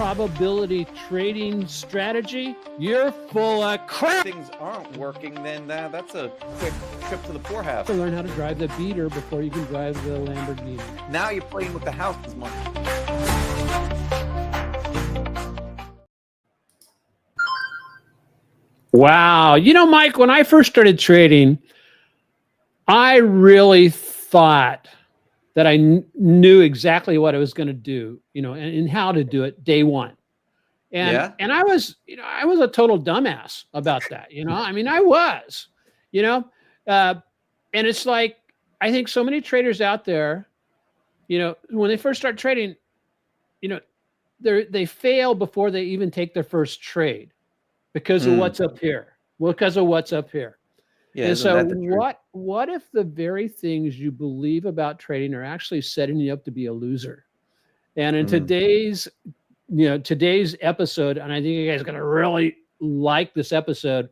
probability trading strategy, you're full of crap. Things aren't working, then that's a quick trip to the poorhouse. To learn how to drive the beater before you can drive the Lamborghini. Now you're playing with the house's money. Wow. You know, Mike, when I first started trading, I really thought that I knew exactly what I was going to do, you know, and how to do it day one. And I was a total dumbass about that, you know. I mean, I was, you know, and it's like I think so many traders out there, you know, when they first start trading, you know, they fail before they even take their first trade because of what's up here. Well, because of what's up here. Yeah, and so what if the very things you believe about trading are actually setting you up to be a loser? And in today's episode, and I think you guys are going to really like this episode,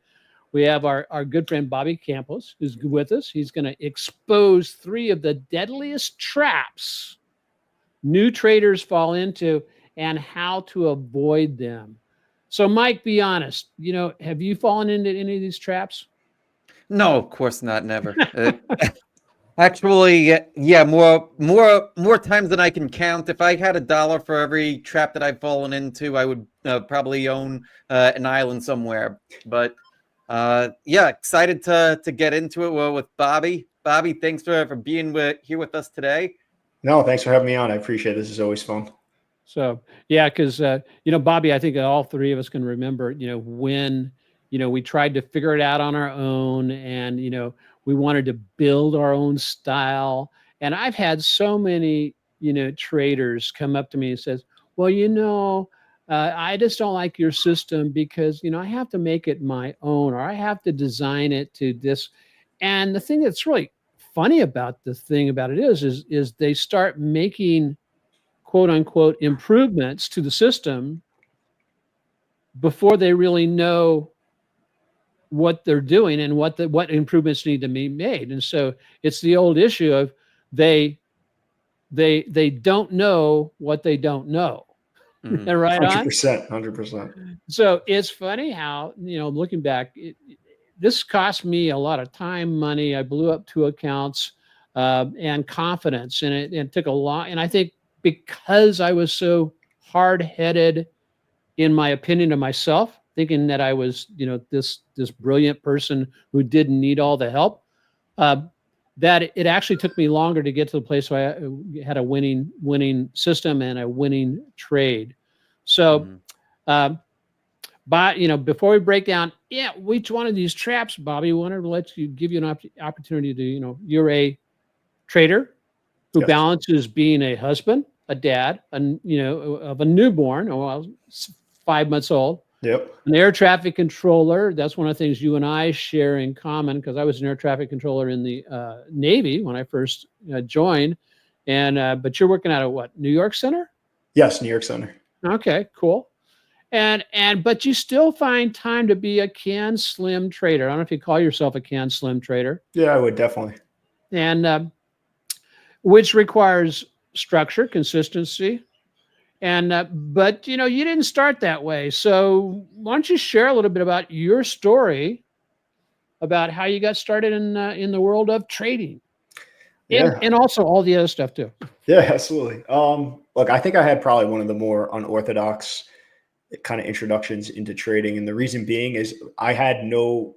we have our good friend Bobby Campos, who's with us. He's going to expose 3 of the deadliest traps new traders fall into and how to avoid them. So, Mike, be honest. You know, have you fallen into any of these traps? No, of course not. Never. Actually, yeah, more times than I can count. If I had $1 for every trap that I've fallen into, I would probably own an island somewhere. But yeah, excited to get into it with Bobby. Bobby, thanks for being here with us today. No, thanks for having me on. I appreciate it. This is always fun. So yeah, because you know, Bobby, I think all 3 of us can remember, you know, when we tried to figure it out on our own, and you know, we wanted to build our own style. And I've had so many, you know, traders come up to me and says, well, you know, I just don't like your system because, you know, I have to make it my own, or I have to design it to this. And the thing that's really funny about it is they start making quote unquote improvements to the system before they really know what they're doing and what improvements need to be made. And so it's the old issue of they don't know what they don't know. Right 100%, 100%. So it's funny how, you know, looking back, this cost me a lot of time, money. I blew up 2 accounts and confidence, and it took a lot. And I think because I was so hard-headed in my opinion of myself, thinking that I was, you know, this brilliant person who didn't need all the help, that it actually took me longer to get to the place where I had a winning system and a winning trade. So, but you know, before we break down, each one of these traps, Bobby, we wanted to give you an opportunity to, you know, you're a trader who balances being a husband, a dad, and you know, of a newborn, 5 months old. Yep. An air traffic controller. That's one of the things you and I share in common, because I was an air traffic controller in the Navy when I first joined. And but you're working out of what, New York Center? Yes, New York Center. Okay, cool. But you still find time to be a can slim trader. I don't know if you call yourself a can slim trader. Yeah, I would definitely. And which requires structure, consistency. And but you know, you didn't start that way. So why don't you share a little bit about your story, about how you got started in the world of trading, and also all the other stuff too. Yeah, absolutely. Look, I think I had probably one of the more unorthodox kind of introductions into trading, and the reason being is I had no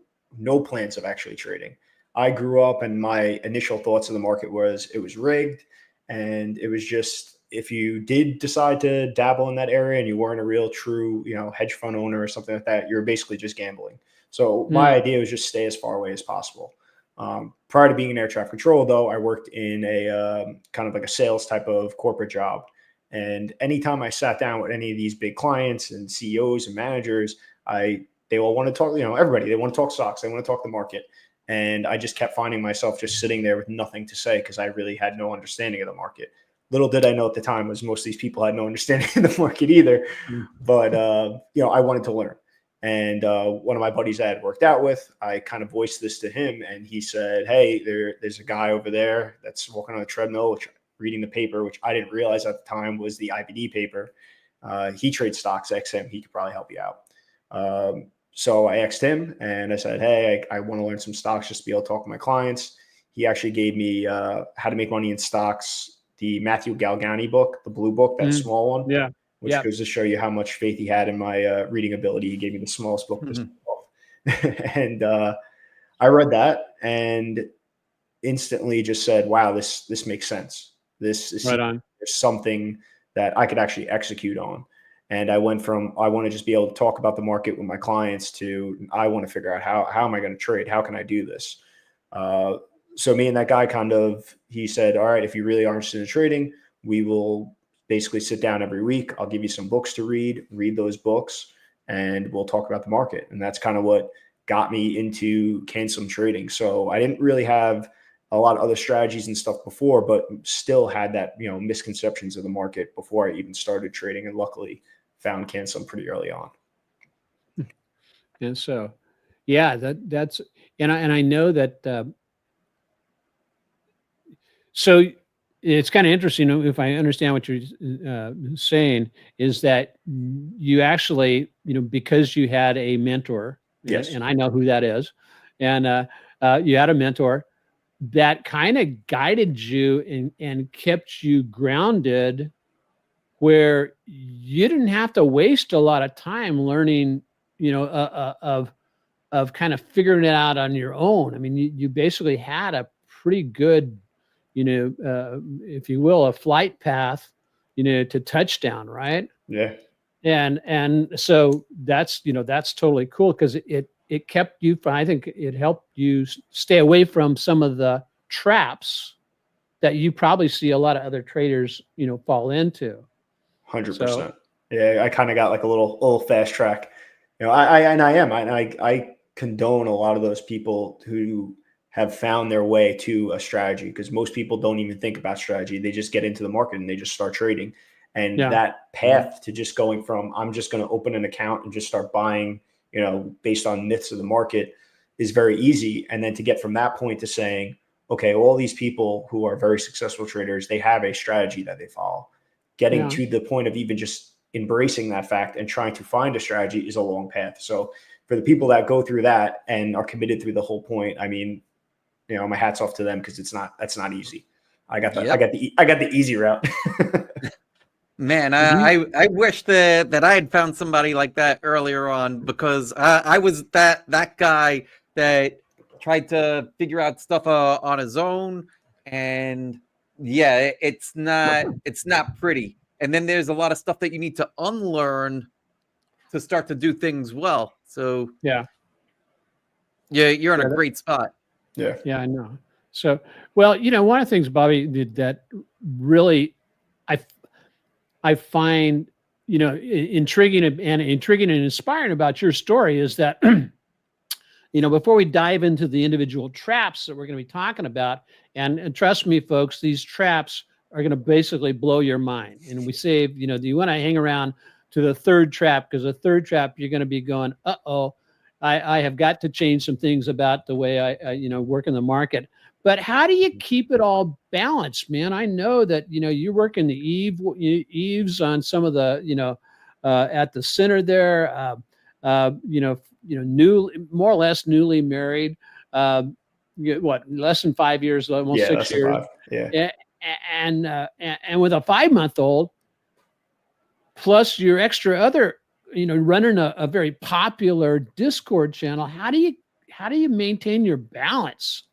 plans of actually trading. I grew up, and my initial thoughts of the market was it was rigged, and it was just, if you did decide to dabble in that area and you weren't a real true, you know, hedge fund owner or something like that, you're basically just gambling. So my idea was just stay as far away as possible. Prior to being an air traffic controller, though, I worked in a kind of like a sales type of corporate job. And anytime I sat down with any of these big clients and CEOs and managers, they all want to talk, you know, everybody, they want to talk stocks, they want to talk the market. And I just kept finding myself just sitting there with nothing to say because I really had no understanding of the market. Little did I know at the time was most of these people had no understanding of the market either. But, you know, I wanted to learn. And one of my buddies I had worked out with, I kind of voiced this to him, and he said, hey, there's a guy over there that's walking on a treadmill, reading the paper, which I didn't realize at the time was the IBD paper. He trades stocks. Ask him. He could probably help you out. So I asked him and I said, hey, I want to learn some stocks just to be able to talk to my clients. He actually gave me How to Make Money in Stocks, the Matthew Galgani book, the blue book, that small one, Yeah. which goes to show you how much faith he had in my reading ability. He gave me the smallest book this and I read that and instantly just said, wow, this makes sense. This is Right on. there's something that I could actually execute on. And I went from, I want to just be able to talk about the market with my clients to, I want to figure out how am I going to trade? How can I do this? So me and that guy he said, all right, if you really are interested in trading, we will basically sit down every week. I'll give you some books to read those books, and we'll talk about the market. And that's kind of what got me into Cancel trading. So I didn't really have a lot of other strategies and stuff before, but still had that, misconceptions of the market before I even started trading. And luckily found Cancel pretty early on. And so, yeah, that's, and I know that, so it's kind of interesting if I understand what you're saying, is that you actually, because you had a mentor, Yes. and I know who that is, and you had a mentor that kind of guided you and kept you grounded, where you didn't have to waste a lot of time learning, of kind of figuring it out on your own. I mean, you basically had a pretty good, if you will, a flight path, to touchdown, right? Yeah. And so that's totally cool, because it kept you from, I think it helped you stay away from some of the traps that you probably see a lot of other traders, fall into. 100%. Yeah, I kind of got like a little fast track. I condone a lot of those people who have found their way to a strategy, because most people don't even think about strategy. They just get into the market and they just start trading. And that path to just going from, I'm just going to open an account and just start buying, based on myths of the market, is very easy. And then to get from that point to saying, okay, all these people who are very successful traders, they have a strategy that they follow. Getting to the point of even just embracing that fact and trying to find a strategy is a long path. So for the people that go through that and are committed through the whole point, I mean, my hat's off to them, because that's not easy. I got the easy route. Man, I wish that I had found somebody like that earlier on, because I was that guy that tried to figure out stuff on his own, and it's not pretty. And then there's a lot of stuff that you need to unlearn to start to do things well. So you're in a great spot. Yeah, I know. So, well, one of the things, Bobby, that really I find, intriguing and inspiring about your story is that, before we dive into the individual traps that we're going to be talking about, and trust me, folks, these traps are going to basically blow your mind. And we say, do you want to hang around to the third trap? Because the third trap, you're going to be going, I have got to change some things about the way I work in the market. But how do you keep it all balanced, man? I know that, you work in the eaves on some of the, at the center there, more or less newly married, less than 5 years, almost 6 years. Yeah. And with a 5-month-old, plus your extra other, running a very popular Discord channel. How do you maintain your balance?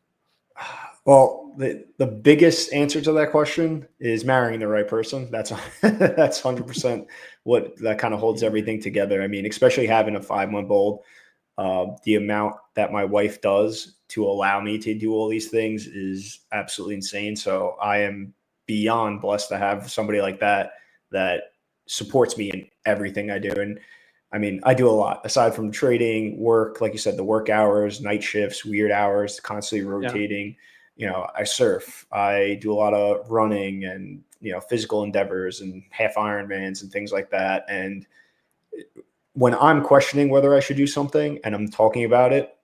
Well, the biggest answer to that question is marrying the right person. That's 100% what that kind of holds everything together. I mean, especially having a 5-month-old, the amount that my wife does to allow me to do all these things is absolutely insane. So I am beyond blessed to have somebody like that supports me in everything I do. And I mean, I do a lot aside from trading, work, like you said, the work hours, night shifts, weird hours, constantly rotating. I surf, I do a lot of running and, physical endeavors and half Ironmans and things like that. And when I'm questioning whether I should do something and I'm talking about it,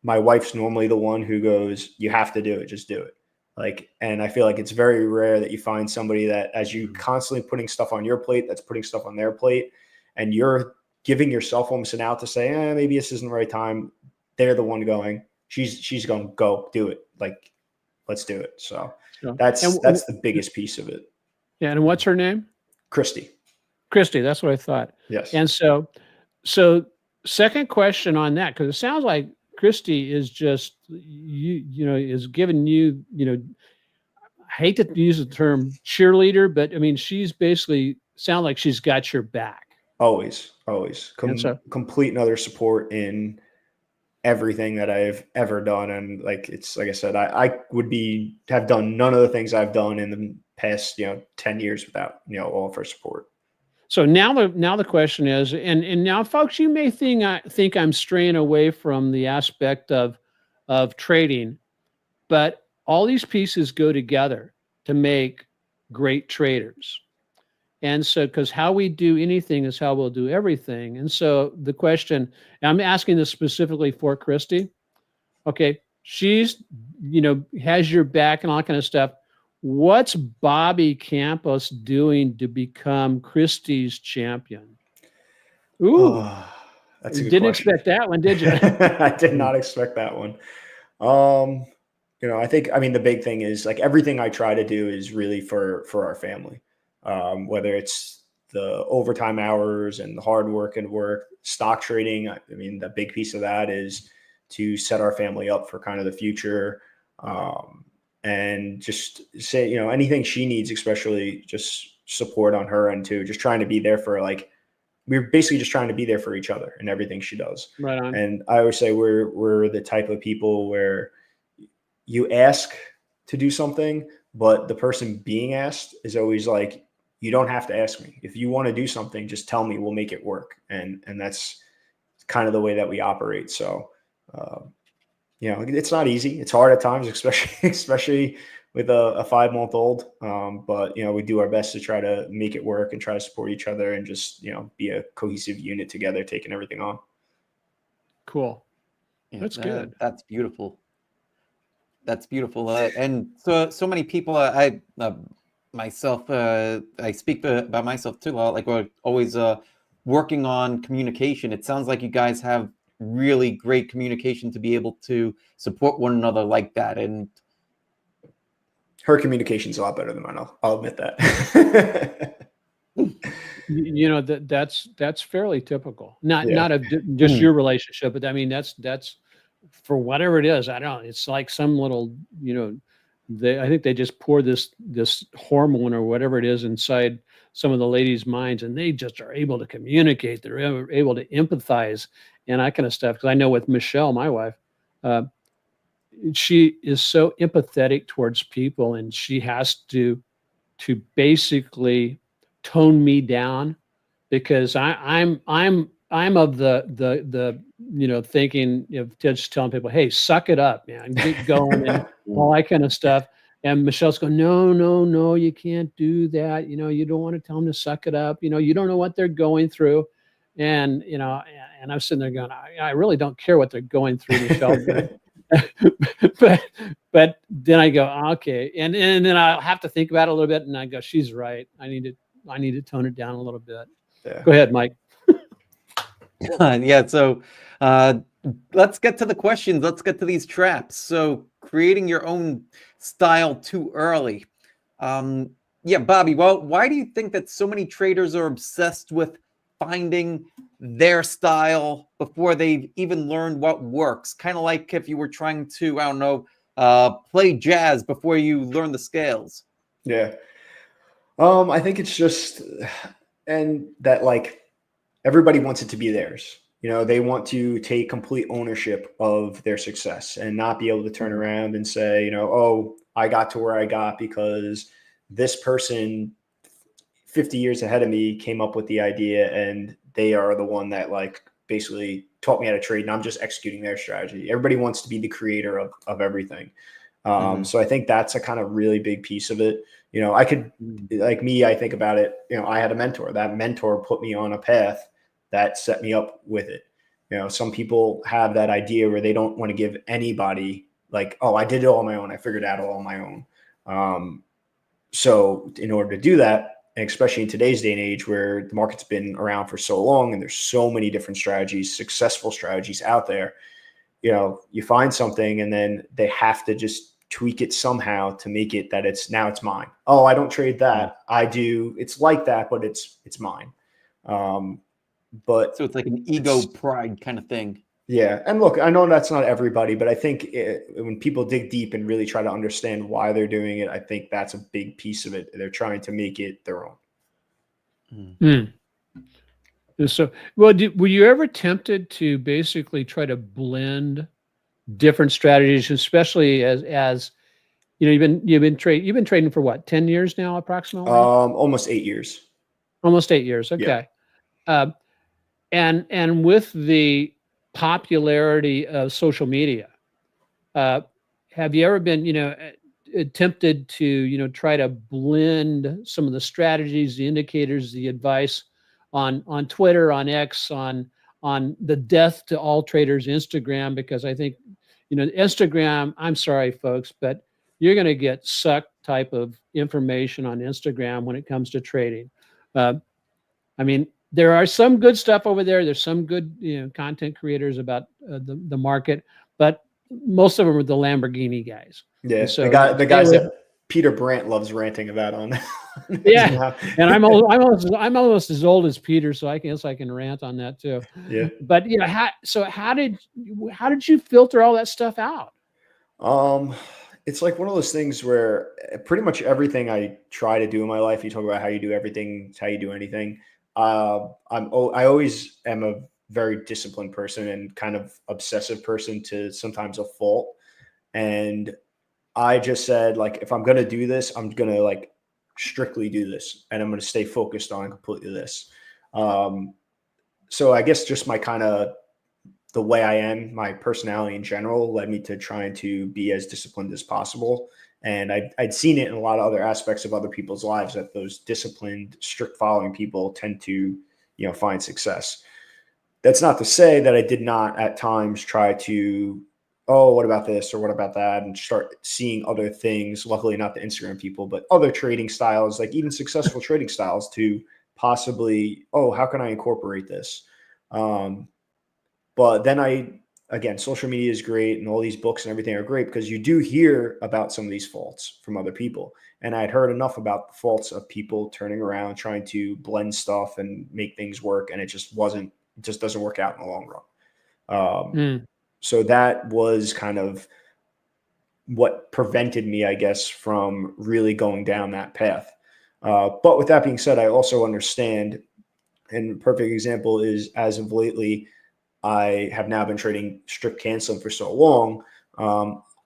my wife's normally the one who goes, you have to do it. Just do it. Like, and I feel like it's very rare that you find somebody that, as you constantly putting stuff on your plate, that's putting stuff on their plate, and you're giving yourself almost an out to say, maybe this isn't the right time. They're the one going, she's going, go do it. Like, let's do it. So that's the biggest piece of it. Yeah. And what's her name? Christy. Christy. That's what I thought. Yes. And so second question on that, because it sounds like Christy is just, is giving you, I hate to use the term cheerleader, but I mean, she's basically sound like she's got your back. Always. Complete and utter support in everything that I've ever done. And like, it's like I said, I would have done none of the things I've done in the past, 10 years without, all of her support. So now the question is, and now folks, you may think I'm straying away from the aspect of trading, but all these pieces go together to make great traders. And so, because how we do anything is how we'll do everything. And so the question, and I'm asking this specifically for Christy. Okay, she's, has your back and all that kind of stuff. What's Bobby Campos doing to become Christie's champion? Ooh, that's a good didn't question. expect that one, did you? I did not expect that one. I mean, the big thing is like everything I try to do is really for our family. Whether it's the overtime hours and the hard work and stock trading. I mean, the big piece of that is to set our family up for kind of the future. And just say, anything she needs, especially just support on her end too, just trying to be there for we're basically just trying to be there for each other and everything she does. Right on. And I always say we're the type of people where you ask to do something, but the person being asked is always like, you don't have to ask me. If you want to do something, just tell me, we'll make it work. And that's kind of the way that we operate. So, it's not easy. It's hard at times, especially with a 5-month-old. But we do our best to try to make it work and try to support each other and just, be a cohesive unit together, taking everything on. Cool. Yeah, that's good. That's beautiful. That's beautiful. And so many people, I speak about myself too. Like we're always working on communication. It sounds like you guys have really great communication to be able to support one another like that. And her communication's a lot better than mine. I'll admit that. That's fairly typical. Not of just your relationship, but I mean that's for whatever it is. I don't know. It's like some little, I think they just pour this hormone or whatever it is inside some of the ladies' minds, and they just are able to communicate. They're able to empathize and that kind of stuff. Because I know with Michelle, my wife, she is so empathetic towards people, and she has to basically tone me down because I'm of the thinking of just telling people, hey, suck it up, man, get going and all that kind of stuff. And Michelle's going, no, you can't do that. You don't want to tell them to suck it up. You don't know what they're going through. And, and I'm sitting there going, I really don't care what they're going through, Michelle. but then I go, okay. And then I'll have to think about it a little bit. And I go, she's right. I need to tone it down a little bit. Yeah. Go ahead, Mike. Yeah. So let's get to the questions. Let's get to these traps. So creating your own style too early. Yeah, Bobby, well, why do you think that so many traders are obsessed with finding their style before they've even learned what works? Kind of like if you were trying to, I don't know, play jazz before you learn the scales. Yeah. I think it's just, and that like everybody wants it to be theirs. They want to take complete ownership of their success and not be able to turn around and say, oh, I got to where I got because this person 50 years ahead of me came up with the idea and they are the one that like basically taught me how to trade and I'm just executing their strategy. Everybody wants to be the creator of everything. So I think that's a kind of really big piece of it. I could, like me, I think about it, I had a mentor. That mentor put me on a path that set me up with it. Some people have that idea where they don't want to give anybody like, oh, I did it all on my own. I figured it out all on my own. So in order to do that, and especially in today's day and age where the market's been around for so long and there's so many different strategies, successful strategies out there, you know, you find something and then they have to just tweak it somehow to make it that it's mine. Oh, I don't trade that. I do. It's like that, but it's mine. But so it's like an ego pride kind of thing. Yeah. And look, I know that's not everybody, but I think when people dig deep and really try to understand why they're doing it, I think that's a big piece of it. They're trying to make it their own. So, well, were you ever tempted to basically try to blend different strategies, especially as you know, you've been trading for what, 10 years now, approximately? Almost 8 years. Almost 8 years. Okay. Yeah. And with the popularity of social media, have you ever been, tempted to, try to blend some of the strategies, the indicators, the advice on Twitter, on X, on the death to all traders Instagram? Because I think, Instagram, I'm sorry, folks, but you're going to get sucked type of information on Instagram when it comes to trading. I mean, there are some good stuff over there. There's some good, content creators about the market, but most of them are the Lamborghini guys. Yeah, so the guys that Peter Brandt loves ranting about on. Yeah, and I'm almost as old as Peter, so I guess I can rant on that too. Yeah, but how did you filter all that stuff out? It's like one of those things where pretty much everything I try to do in my life, you talk about how you do everything, it's how you do anything. I always am a very disciplined person and kind of obsessive person to sometimes a fault. And I just said, like, if I'm going to do this, I'm going to like strictly do this and I'm going to stay focused on completely this. So I guess just my kind of the way I am, my personality in general led me to trying to be as disciplined as possible. And I'd seen it in a lot of other aspects of other people's lives that those disciplined, strict following people tend to, find success. That's not to say that I did not at times try to, oh, what about this or what about that? And start seeing other things, luckily not the Instagram people, but other trading styles, like even successful trading styles to possibly, oh, how can I incorporate this? But then again, social media is great and all these books and everything are great because you do hear about some of these faults from other people. And I'd heard enough about the faults of people turning around, trying to blend stuff and make things work. And it just doesn't work out in the long run. So that was kind of what prevented me, I guess, from really going down that path. But with that being said, I also understand, and a perfect example is as of lately, I have now been trading strict canceling for so long,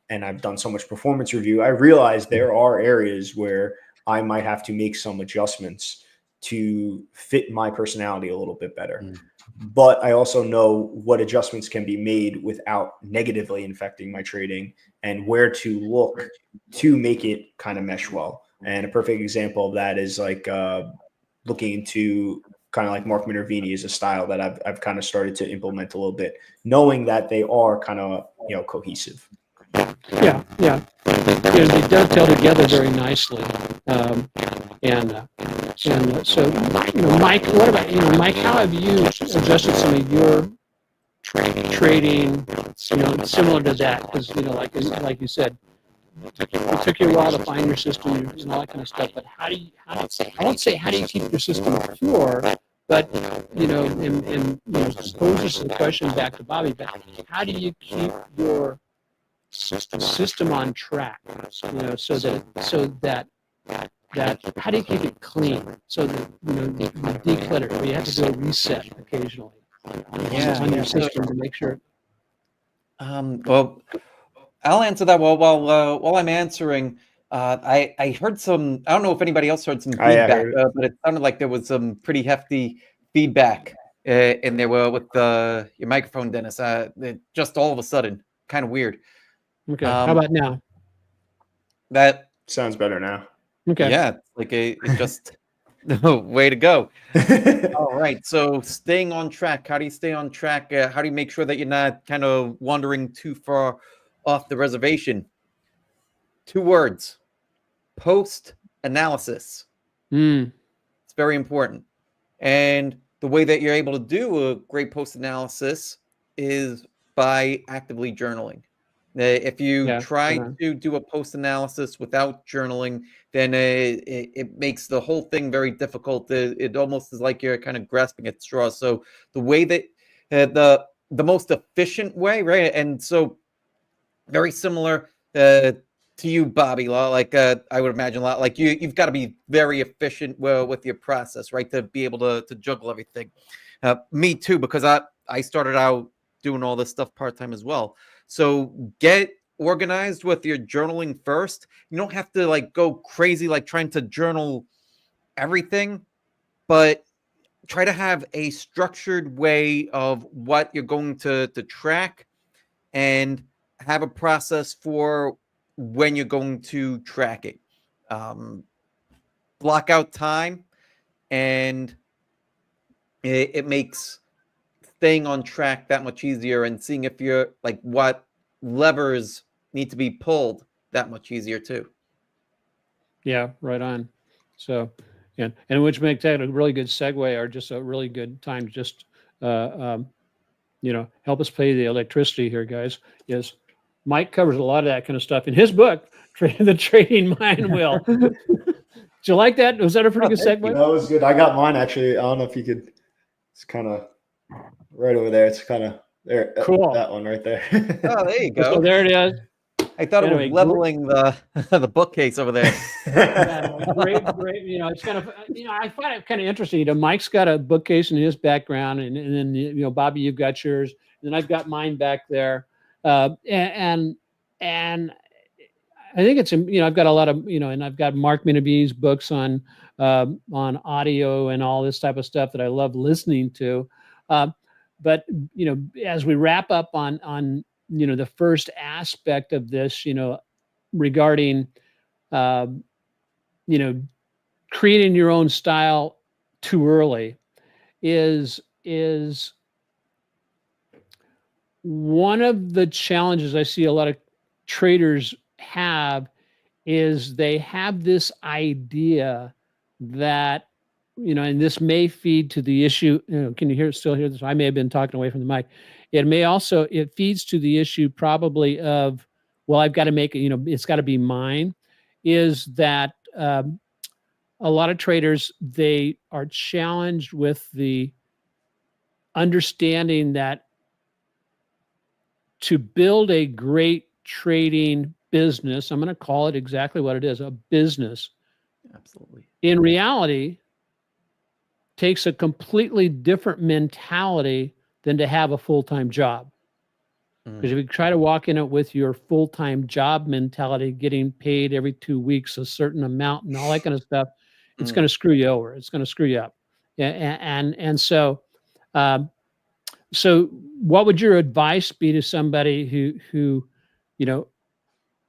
and I've done so much performance review. I realize there are areas where I might have to make some adjustments to fit my personality a little bit better. But I also know what adjustments can be made without negatively infecting my trading and where to look to make it kind of mesh well. And a perfect example of that is like looking into kind of like Mark Minervini is a style that I've kind of started to implement a little bit, knowing that they are kind of, cohesive. Yeah. They dovetail together very nicely. And so, Mike, what about, Mike, how have you adjusted some of your trading, similar to that? Because, like you said, it took you a while to find your system and all that kind of stuff. But I won't say how do you keep your system pure, but, and pose this question back to Bobby, but how do you keep your system on track, so that how do you keep it clean so that you declutter, or you have to do a reset occasionally on your system to make sure? Well, I'll answer that while I'm answering. I heard some. I don't know if anybody else heard some feedback, but it sounded like there was some pretty hefty feedback in there with your microphone, Dennis. Just all of a sudden, kind of weird. Okay. How about now? That sounds better now. Okay. Yeah, it's like it just way to go. All right. So staying on track. How do you stay on track? How do you make sure that you're not kind of wandering too far off the reservation. 2 words: post-analysis. Mm, It's very important. And the way that you're able to do a great post-analysis is by actively journaling. If you yeah. try Right on. to do a post-analysis without journaling, then it makes the whole thing very difficult. It almost is like you're kind of grasping at straws. So the way that the most efficient way, right? And so very similar to you, Bobby. Like I would imagine a lot. Like you've got to be very efficient with your process, right, to be able to juggle everything. Me too, because I started out doing all this stuff part time as well. So get organized with your journaling first. You don't have to like go crazy like trying to journal everything, but try to have a structured way of what you're going to track and have a process for when you're going to track it. Block out time, and it makes staying on track that much easier, and seeing if you're like what levers need to be pulled that much easier too. Yeah, right on. So, and which makes that a really good segue, or just a really good time to just, uh, um, help us pay the electricity here, guys. Is Mike covers a lot of that kind of stuff in his book, The Trading Mind Wheel. Did you like that? Was that a pretty Oh, good thank you. segue? That was good. I got mine actually. I don't know if you could. It's kind of right over there. It's kind of there. Cool. That one right there. Oh, there you So go. there it is. I thought it Anyway, was leveling the the bookcase over there. Yeah, no, great. It's kind of, I find it kind of interesting. Mike's got a bookcase in his background, and then, Bobby, you've got yours, and then I've got mine back there. And I think it's, I've got a lot of, and I've got Mark Minabee's books on audio and all this type of stuff that I love listening to. But, as we wrap up on, the first aspect of this, regarding, um, you know, creating your own style too early is one of the challenges I see a lot of traders have. Is they have this idea that, and this may feed to the issue. Can you still hear this? I may have been talking away from the mic. It feeds to the issue probably of, well, I've got to make it, it's got to be mine. Is that a lot of traders, they are challenged with the understanding that to build a great trading business, I'm going to call it exactly what it is, a business, Absolutely. in reality, takes a completely different mentality than to have a full-time job. Because if you try to walk in it with your full-time job mentality, getting paid every 2 weeks a certain amount and all that kind of stuff, it's going to screw you over. It's going to screw you up. And so, so what would your advice be to somebody who,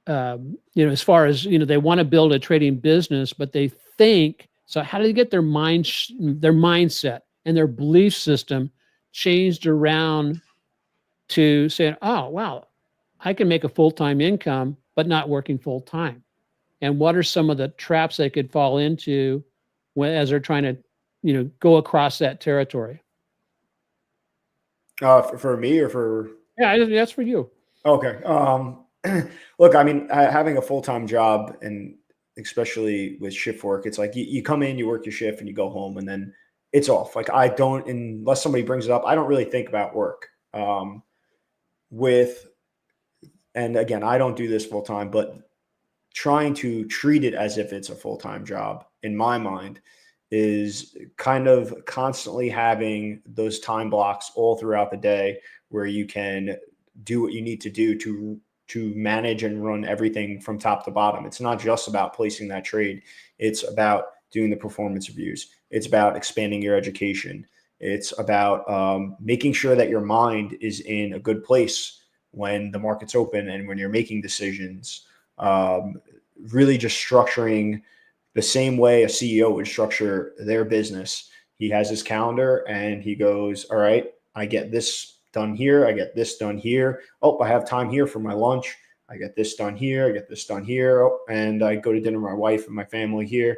as far as, they want to build a trading business, but they think, so how do they get their mindset and their belief system changed around to saying, oh, wow, I can make a full-time income, but not working full-time? And what are some of the traps they could fall into as they're trying to, go across that territory? For me or for? Yeah, that's for you. Okay. Look, I mean, having a full-time job, and especially with shift work, it's like you come in, you work your shift, and you go home, and then it's off. Like I don't, unless somebody brings it up, I don't really think about work. And again, I don't do this full-time, but trying to treat it as if it's a full-time job in my mind is kind of constantly having those time blocks all throughout the day where you can do what you need to do to manage and run everything from top to bottom. It's not just about placing that trade. It's about doing the performance reviews. It's about expanding your education. It's about making sure that your mind is in a good place when the market's open and when you're making decisions. Really just structuring the same way a CEO would structure their business. He has his calendar and he goes, all right, I get this done here. I get this done here. Oh, I have time here for my lunch. I get this done here. I get this done here. Oh, and I go to dinner with my wife and my family here.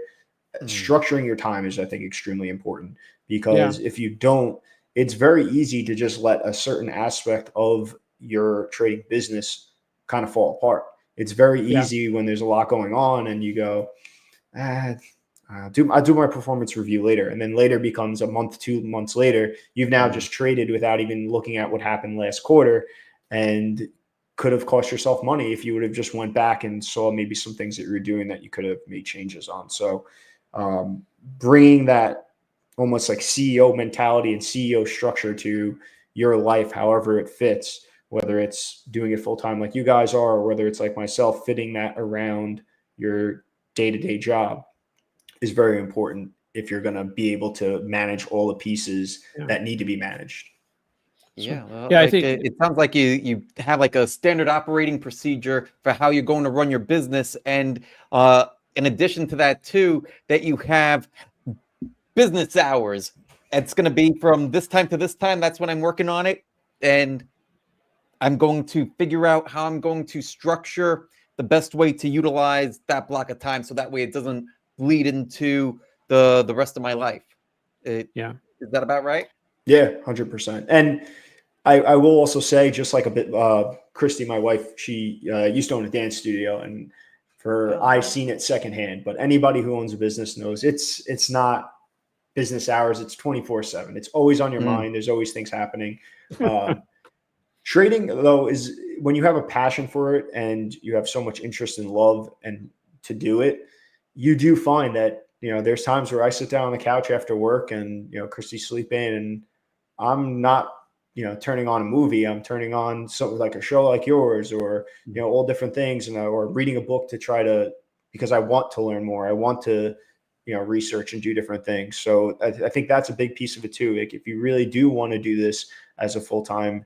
Structuring your time is, I think, extremely important, because if you don't, it's very easy to just let a certain aspect of your trading business kind of fall apart. It's very easy when there's a lot going on and you go, I'll do my performance review later. And then later becomes a month, 2 months later, you've now just traded without even looking at what happened last quarter, and could have cost yourself money if you would have just went back and saw maybe some things that you were doing that you could have made changes on. So bringing that almost like CEO mentality and CEO structure to your life, however it fits, whether it's doing it full time like you guys are, or whether it's like myself, fitting that around your day-to-day job, is very important if you're going to be able to manage all the pieces that need to be managed. Well, I like, think it sounds like you have like a standard operating procedure for how you're going to run your business, and in addition to that too, that you have business hours. It's going to be from this time to this time. That's when I'm working on it, and I'm going to figure out how I'm going to structure the best way to utilize that block of time, so that way it doesn't bleed into the rest of my life. Is that about right? Yeah, 100%. And I will also say, just like a bit, Christy, my wife, she used to own a dance studio, and I've seen it secondhand. But anybody who owns a business knows it's not business hours. It's 24/7. It's always on your mind. There's always things happening. Trading, though, is when you have a passion for it and you have so much interest and love and to do it, you do find that, there's times where I sit down on the couch after work and, Christy's sleeping, and I'm not, turning on a movie. I'm turning on something like a show like yours, or, all different things, or reading a book because I want to learn more. I want to, research and do different things. So I think that's a big piece of it too. Like, if you really do want to do this as a full-time,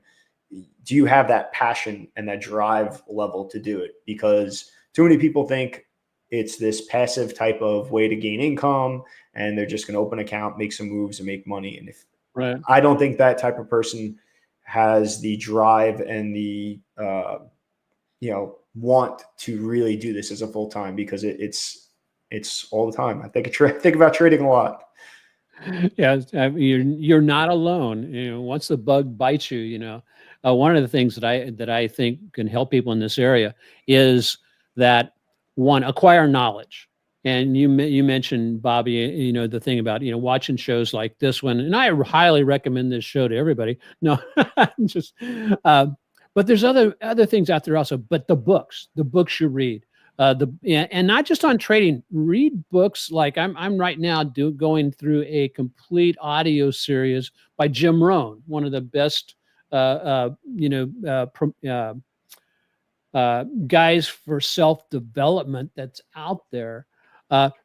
do you have that passion and that drive level to do it? Because too many people think it's this passive type of way to gain income, and they're just going to open an account, make some moves, and make money. And I don't think that type of person has the drive and the want to really do this as a full time, because it's all the time. I think about trading a lot. You're not alone. Once the bug bites you, one of the things that I think can help people in this area is that, one, acquire knowledge. And you mentioned, Bobby, the thing about, watching shows like this one, and I highly recommend this show to everybody. No, just, but there's other things out there also. But the books you read, and not just on trading. Read books like I'm right now going through a complete audio series by Jim Rohn, one of the best, guys for self-development that's out there.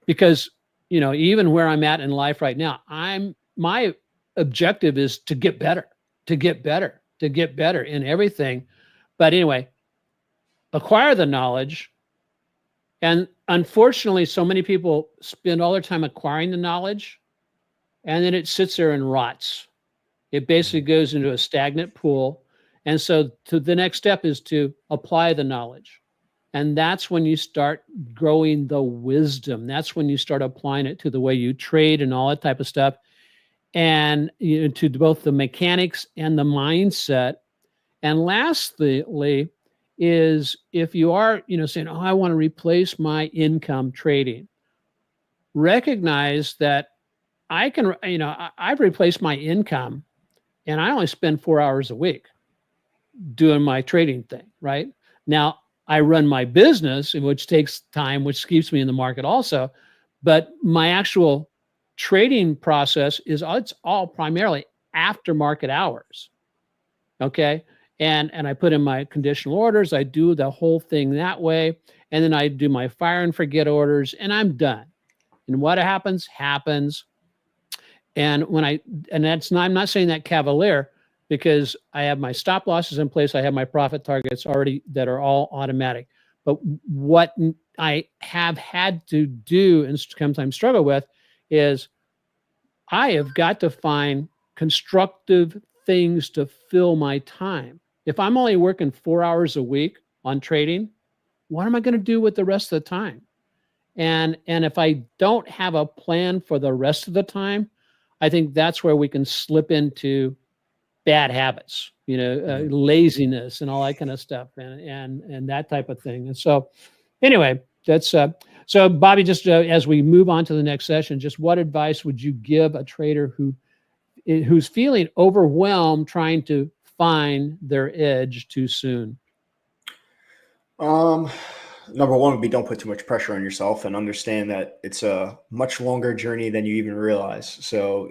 Because, even where I'm at in life right now, my objective is to get better in everything. But anyway, acquire the knowledge. And unfortunately, so many people spend all their time acquiring the knowledge, and then it sits there and rots. It basically goes into a stagnant pool. And so the next step is to apply the knowledge. And that's when you start growing the wisdom. That's when you start applying it to the way you trade and all that type of stuff. And to both the mechanics and the mindset. And lastly is, if you are, saying, I want to replace my income trading, recognize that I can, I've replaced my income, and I only spend 4 hours a week doing my trading thing, right? Now, I run my business, which takes time, which keeps me in the market also. But my actual trading process it's all primarily after market hours. Okay. And I put in my conditional orders. I do the whole thing that way. And then I do my fire and forget orders, and I'm done. And what happens. And I'm not saying that cavalier, because I have my stop losses in place. I have my profit targets already that are all automatic. But what I have had to do and sometimes struggle with is, I have got to find constructive things to fill my time. If I'm only working 4 hours a week on trading, what am I going to do with the rest of the time? And if I don't have a plan for the rest of the time, I think that's where we can slip into bad habits, laziness and all that kind of stuff, and that type of thing. And so, anyway, that's so Bobby. Just as we move on to the next session, just what advice would you give a trader who's feeling overwhelmed trying to find their edge too soon? Number one would be don't put too much pressure on yourself and understand that it's a much longer journey than you even realize. So,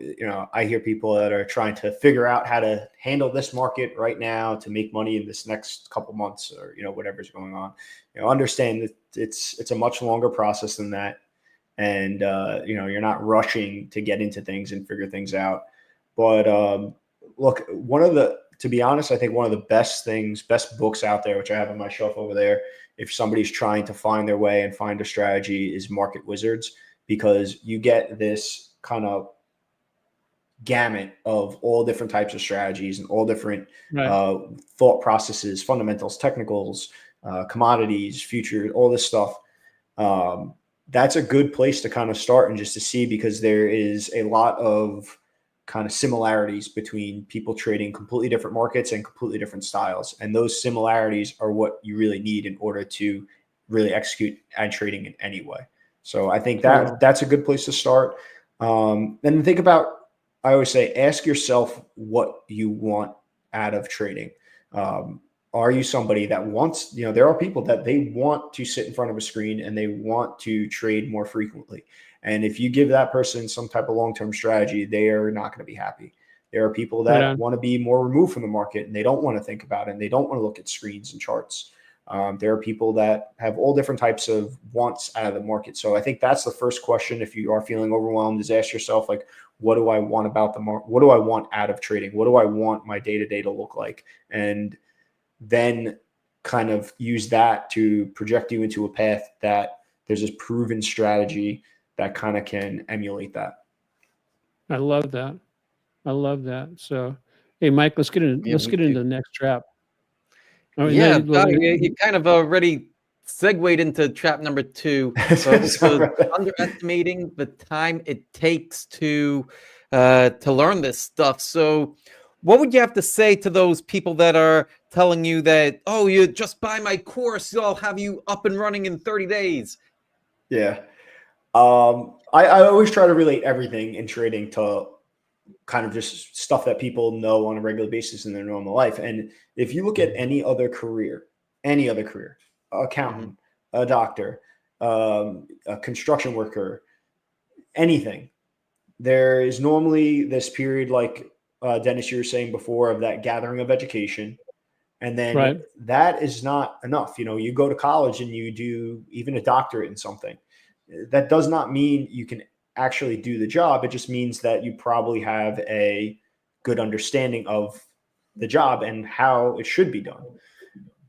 I hear people that are trying to figure out how to handle this market right now to make money in this next couple months or, whatever's going on. Understand that it's a much longer process than that. And, you're not rushing to get into things and figure things out. But look, to be honest, I think one of the best books out there, which I have on my shelf over there, if somebody's trying to find their way and find a strategy, is Market Wizards, because you get this kind of gamut of all different types of strategies and all different thought processes, fundamentals, technicals, commodities, futures, all this stuff. That's a good place to kind of start and just to see, because there is a lot of kind of similarities between people trading completely different markets and completely different styles. And those similarities are what you really need in order to really execute ad trading in any way. So I think that's a good place to start. Then think about, I always say, ask yourself what you want out of trading. Are you somebody that wants, there are people that they want to sit in front of a screen and they want to trade more frequently. And if you give that person some type of long-term strategy, they are not going to be happy. There are people that want to be more removed from the market and they don't want to think about it and they don't want to look at screens and charts. There are people that have all different types of wants out of the market. So I think that's the first question. If you are feeling overwhelmed, is ask yourself, like, what do I want about the market? What do I want out of trading? What do I want my day-to-day to look like? And then kind of use that to project you into a path that there's this proven strategy that kind of can emulate that. I love that. So, hey, Mike, let's get into the next trap. Oh, yeah, you kind of already segued into trap number 2, underestimating the time it takes to learn this stuff. So, what would you have to say to those people that are telling you that, oh, you just buy my course, I'll have you up and running in 30 days? Yeah. I always try to relate everything in trading to kind of just stuff that people know on a regular basis in their normal life. And if you look at any other career, accountant, a doctor, a construction worker, anything, there is normally this period, like Dennis, you were saying before, of that gathering of education. And then that is not enough. You go to college and you do even a doctorate in something. That does not mean you can actually do the job. It just means that you probably have a good understanding of the job and how it should be done.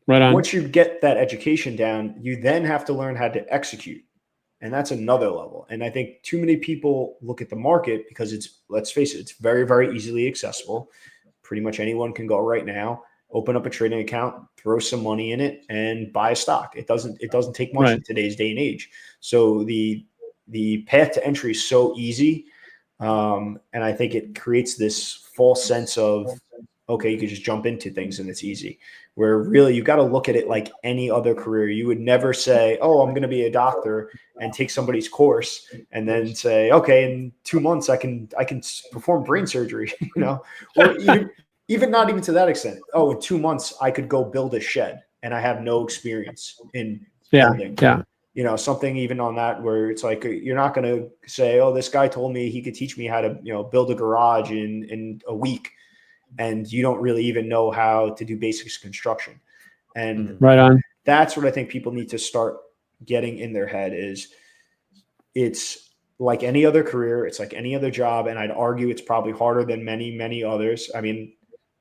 Right on. Once you get that education down, you then have to learn how to execute. And that's another level. And I think too many people look at the market because let's face it, it's very, very easily accessible. Pretty much anyone can go right now, open up a trading account, throw some money in it, and buy a stock. It doesn't take much in today's day and age. So the path to entry is so easy. And I think it creates this false sense of, okay, you could just jump into things and it's easy. Where really you got to look at it like any other career. You would never say, oh, I'm going to be a doctor and take somebody's course and then say, okay, in 2 months I can perform brain surgery, or even not even to that extent. Oh, in 2 months I could go build a shed and I have no experience in building. Yeah. Something even on that where it's like, you're not going to say, oh, this guy told me he could teach me how to, build a garage in a week. And you don't really even know how to do basic construction. And that's what I think people need to start getting in their head is it's like any other career. It's like any other job. And I'd argue it's probably harder than many, many others. I mean,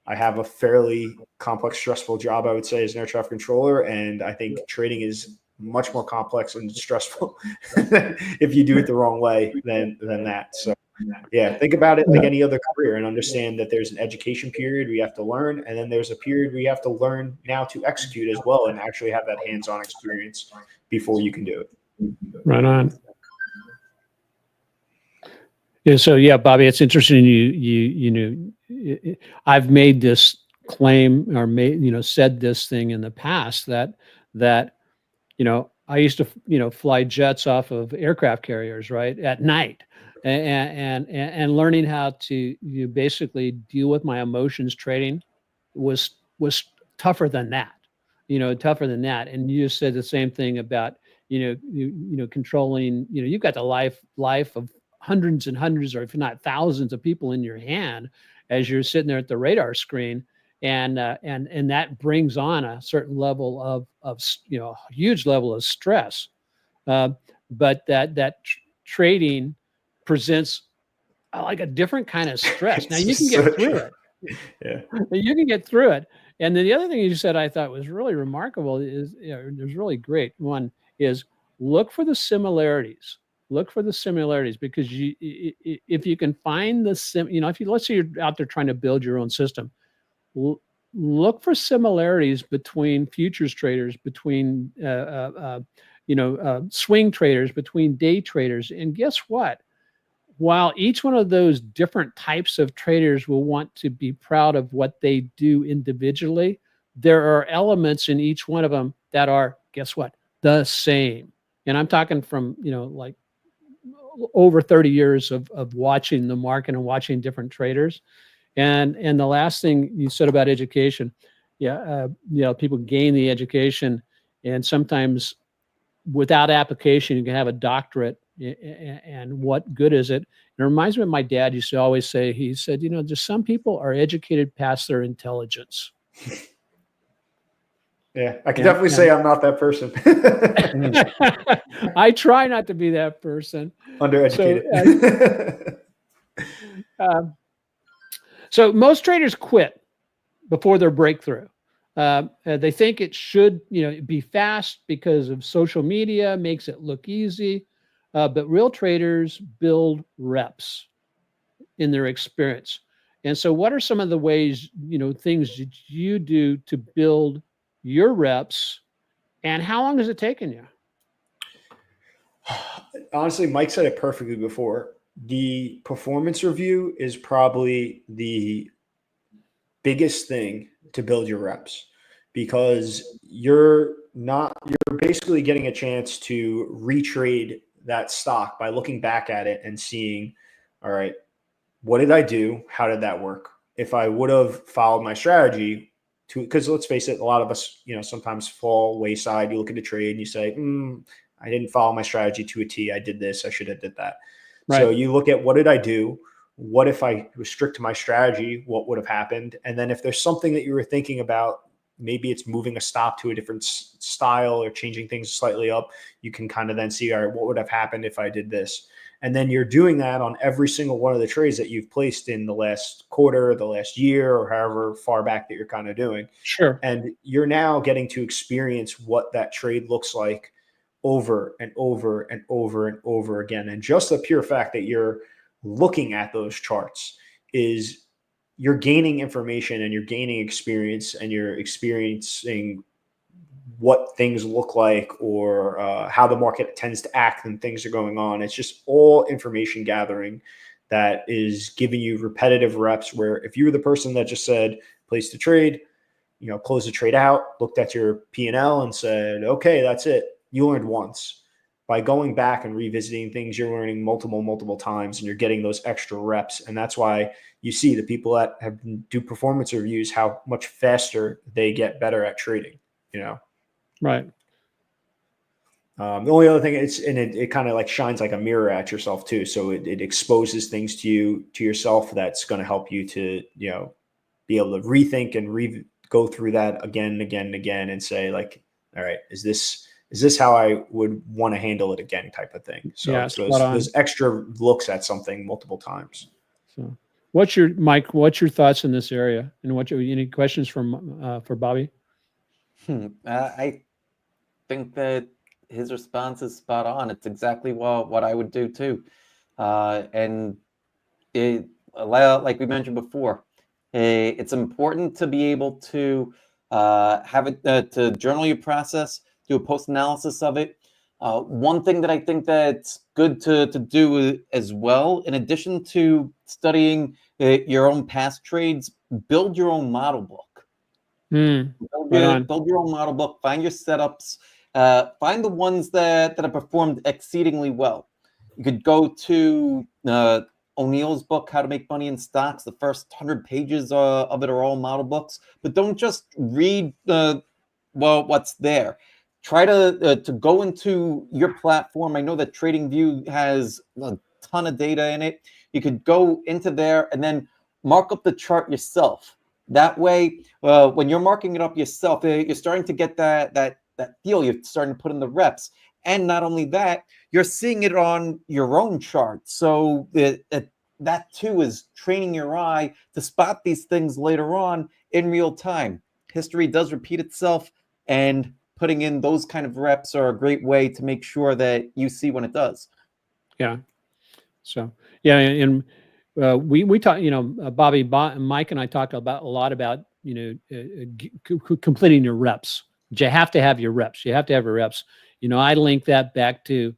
I have a fairly complex, stressful job, I would say, as an air traffic controller. And I think trading is much more complex and stressful if you do it the wrong way than that. So Yeah, think about it like any other career and understand that there's an education period where you have to learn, and then there's a period where you have to learn now to execute as well and actually have that hands-on experience before you can do it. Right on. Yeah, so yeah, Bobby, it's interesting. I've made this claim or said this thing in the past that I used to fly jets off of aircraft carriers, right, at night, and learning how to basically deal with my emotions trading was tougher than that, tougher than that. And you just said the same thing about controlling. You've got the life of hundreds and hundreds, or if not thousands, of people in your hand as you're sitting there at the radar screen, and that brings on a certain level of huge level of stress. But that trading presents like a different kind of stress. Now you can get through it. Yeah, you can get through it. And then the other thing you said I thought was really remarkable is, there's really great. One is look for the similarities. Look for the similarities, because if you can find if let's say you're out there trying to build your own system, look for similarities between futures traders, between swing traders, between day traders. And guess what? While each one of those different types of traders will want to be proud of what they do individually, there are elements in each one of them that are, guess what, the same. And I'm talking from, like over 30 years of watching the market and watching different traders. And the last thing you said about education, people gain the education, and sometimes without application, you can have a doctorate, and what good is it? It reminds me of my dad used to always say. He said, just some people are educated past their intelligence. Yeah, I can definitely say I'm not that person. I try not to be that person. Undereducated. So most traders quit before their breakthrough. They think it should, be fast because of social media makes it look easy, but real traders build reps in their experience. And so, what are some of the ways, things that you do to build your reps, and how long has it taken you? Honestly, Mike said it perfectly before. The performance review is probably the biggest thing to build your reps, because you're basically getting a chance to retrade that stock by looking back at it and seeing, all right, what did I do? How did that work? If I would have followed my strategy because let's face it, a lot of us, sometimes fall wayside. You look at a trade and you say, I didn't follow my strategy to a T. I did this. I should have did that. Right. So you look at, what did I do? What if I was strict to my strategy? What would have happened? And then if there's something that you were thinking about, maybe it's moving a stop to a different style or changing things slightly up, you can kind of then see, all right, what would have happened if I did this? And then you're doing that on every single one of the trades that you've placed in the last quarter, the last year, or however far back that you're kind of doing. Sure. And you're now getting to experience what that trade looks like over and over and over and over again. And just the pure fact that you're looking at those charts is you're gaining information and you're gaining experience, and you're experiencing what things look like, or how the market tends to act when things are going on. It's just all information gathering that is giving you repetitive reps, where if you were the person that just said, place the trade, close the trade out, looked at your P&L and said, okay, that's it. You learned once. By going back and revisiting things, you're learning multiple times, and you're getting those extra reps. And that's why you see the people that do performance reviews, how much faster they get better at trading, Right. The only other thing, it kind of like shines like a mirror at yourself too. So it exposes things to yourself that's going to help you to, be able to rethink and go through that again and again and again, and say, like, all right, is this how I would want to handle it again, type of thing. So yeah, it's those extra looks at something multiple times. So what's your thoughts in this area, and any questions for Bobby? I think that his response is spot on. It's exactly what I would do too. And like we mentioned before, it's important to be able to have it to journal your process, do a post analysis of it. One thing that I think that's good to do as well, in addition to studying your own past trades, build your own model book. Build your own model book. Find your setups. Find the ones that have performed exceedingly well. You could go to O'Neill's book, How to Make Money in Stocks. The first 100 pages of it are all model books. But don't just read what's there. Try to go into your platform. I know that TradingView has a ton of data in it. You could go into there and then mark up the chart yourself. That way, when you're marking it up yourself, you're starting to get that feel. You're starting to put in the reps. And not only that, you're seeing it on your own chart. So that too is training your eye to spot these things later on in real time. History does repeat itself, and putting in those kind of reps are a great way to make sure that you see when it does. Yeah. So, yeah. And we talk, Bobby, Mike and I talked a lot about, completing your reps. But you have to have your reps. You have to have your reps. I link that back to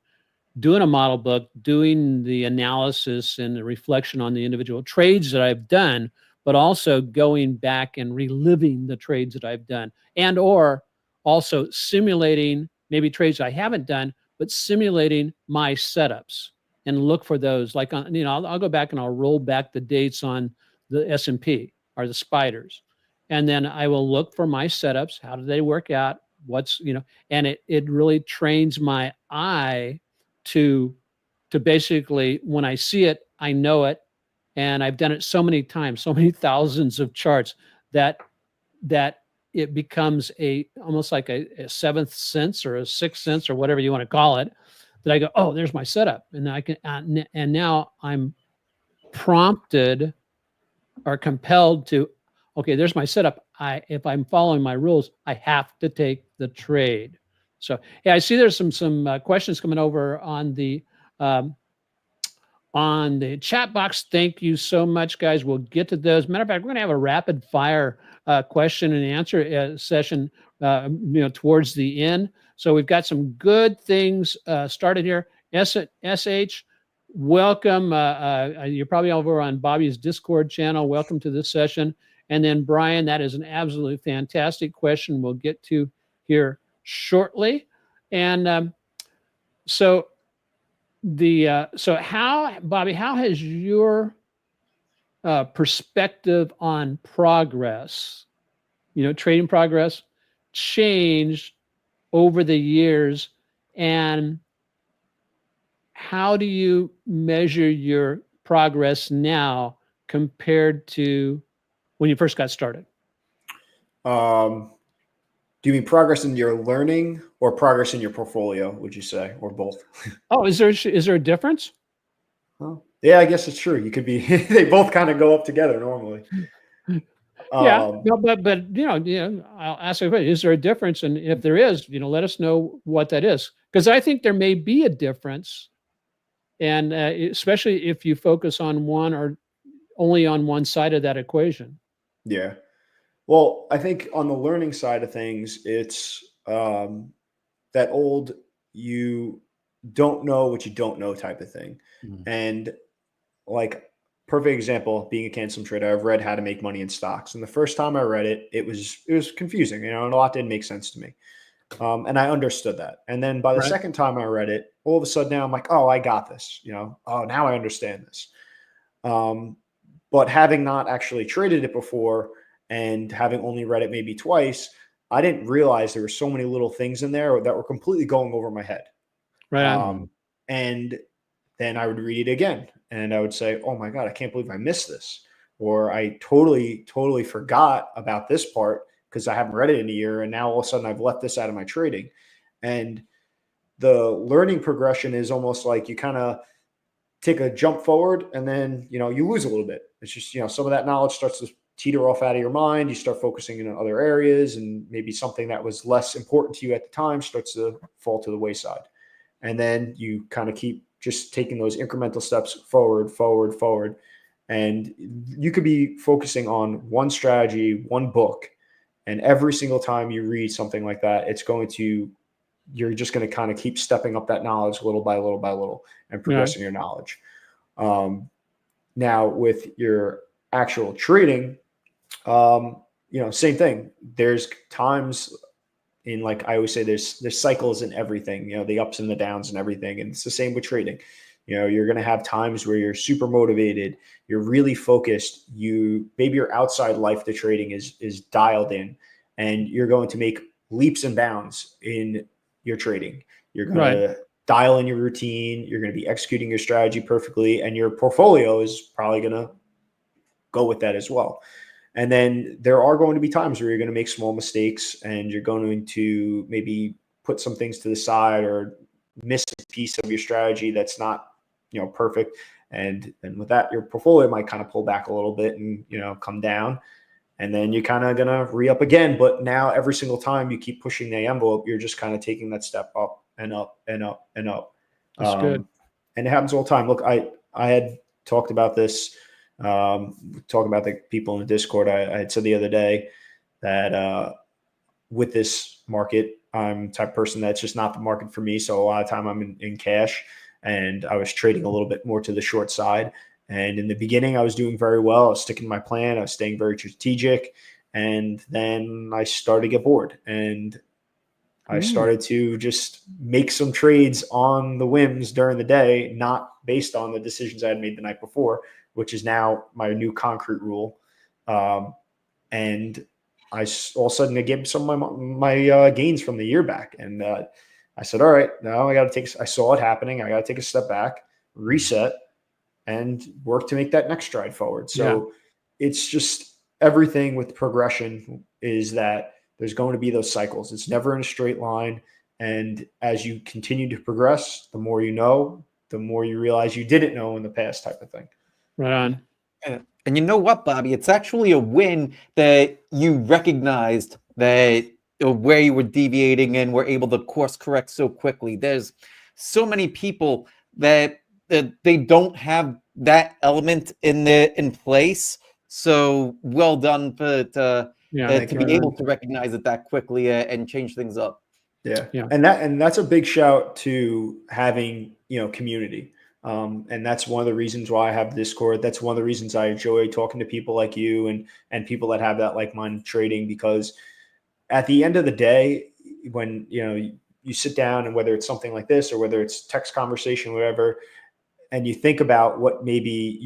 doing a model book, doing the analysis and the reflection on the individual trades that I've done, but also going back and reliving the trades that I've done, and or also simulating maybe trades I haven't done, but simulating my setups and look for those. Like I'll go back and I'll roll back the dates on the S&P or the spiders, and then I will look for my setups. How do they work out? And it really trains my eye to basically, when I see it, I know it, and I've done it so many times, so many thousands of charts that it becomes almost like a seventh sense or a sixth sense or whatever you want to call it, that I go, oh, there's my setup, and I can and now I'm prompted or compelled to, okay, there's my setup. If I'm following my rules, I have to take the trade. So yeah, I see there's some questions coming over on the chat box. Thank you so much, guys. We'll get to those. Matter of fact, we're going to have a rapid fire question and answer session, towards the end. So we've got some good things started here. SH, welcome. You're probably over on Bobby's Discord channel. Welcome to this session. And then Brian, that is an absolutely fantastic question we'll get to here shortly. And so how, Bobby, how has your perspective on progress, trading progress, changed over the years, and how do you measure your progress now compared to when you first got started? Do you mean progress in your learning or progress in your portfolio, would you say, or both? Oh, is there a difference? Well, yeah, I guess it's true. You could be, they both kind of go up together normally. Yeah, no, but I'll ask you, is there a difference? And if there is, let us know what that is, because I think there may be a difference, and especially if you focus on one or only on one side of that equation. Yeah. Well, I think on the learning side of things, it's that old you don't know what you don't know type of thing. Mm-hmm. And like, perfect example, being a cancel trader, I've read How to Make Money in Stocks. And the first time I read it, it was confusing, and a lot didn't make sense to me. And I understood that. And then by the second time I read it, all of a sudden now I'm like, oh, I got this, oh, now I understand this. But having not actually traded it before and having only read it maybe twice, I didn't realize there were so many little things in there that were completely going over my head. Right. And then I would read it again and I would say, oh my God, I can't believe I missed this. Or I totally forgot about this part because I haven't read it in a year. And now all of a sudden I've left this out of my trading. And the learning progression is almost like you kind of take a jump forward and then, you lose a little bit. It's just, some of that knowledge starts to teeter off out of your mind. You start focusing in other areas, and maybe something that was less important to you at the time starts to fall to the wayside. And then you kind of keep just taking those incremental steps forward. And you could be focusing on one strategy, one book, and every single time you read something like that, you're just going to kind of keep stepping up that knowledge little by little by little and progressing your knowledge. Now with your actual trading, same thing. There's times in, like I always say, there's cycles in everything, the ups and the downs and everything. And it's the same with trading. You're going to have times where you're super motivated, you're really focused, maybe your outside life to trading is dialed in, and you're going to make leaps and bounds in your trading. You're going to dial in your routine, you're going to be executing your strategy perfectly, and your portfolio is probably going to go with that as well. And then there are going to be times where you're going to make small mistakes, and you're going to maybe put some things to the side or miss a piece of your strategy that's not perfect. And with that, your portfolio might kind of pull back a little bit and, come down, and then you're kind of going to re-up again. But now every single time you keep pushing the envelope, you're just kind of taking that step up and up and up and up. That's good. And it happens all the time. Look, I had talked about this, talking about the people in the Discord. I had said the other day that with this market, I'm the type of person that's just not the market for me. So a lot of time I'm in cash. And I was trading a little bit more to the short side. And in the beginning, I was doing very well. I was sticking to my plan. I was staying very strategic. And then I started to get bored. And I started to just make some trades on the whims during the day, not based on the decisions I had made the night before, which is now my new concrete rule. And all of a sudden I gave some of my gains from the year back. And I said, all right, now I saw it happening. I got to take a step back, reset, and work to make that next stride forward. So it's just everything with progression is that there's going to be those cycles. It's never in a straight line. And as you continue to progress, the more you know, the more you realize you didn't know in the past, type of thing. Right on. And you know what, Bobby? It's actually a win that you recognized that where you were deviating and were able to course correct so quickly. There's so many people that they don't have that element in place. So well done to be able to recognize it that quickly and change things up. Yeah. And that's a big shout to having, community. And that's one of the reasons why I have Discord. That's one of the reasons I enjoy talking to people like you and people that have that like-minded trading, because at the end of the day, when, you sit down, and whether it's something like this or whether it's text conversation, whatever, and you think about what maybe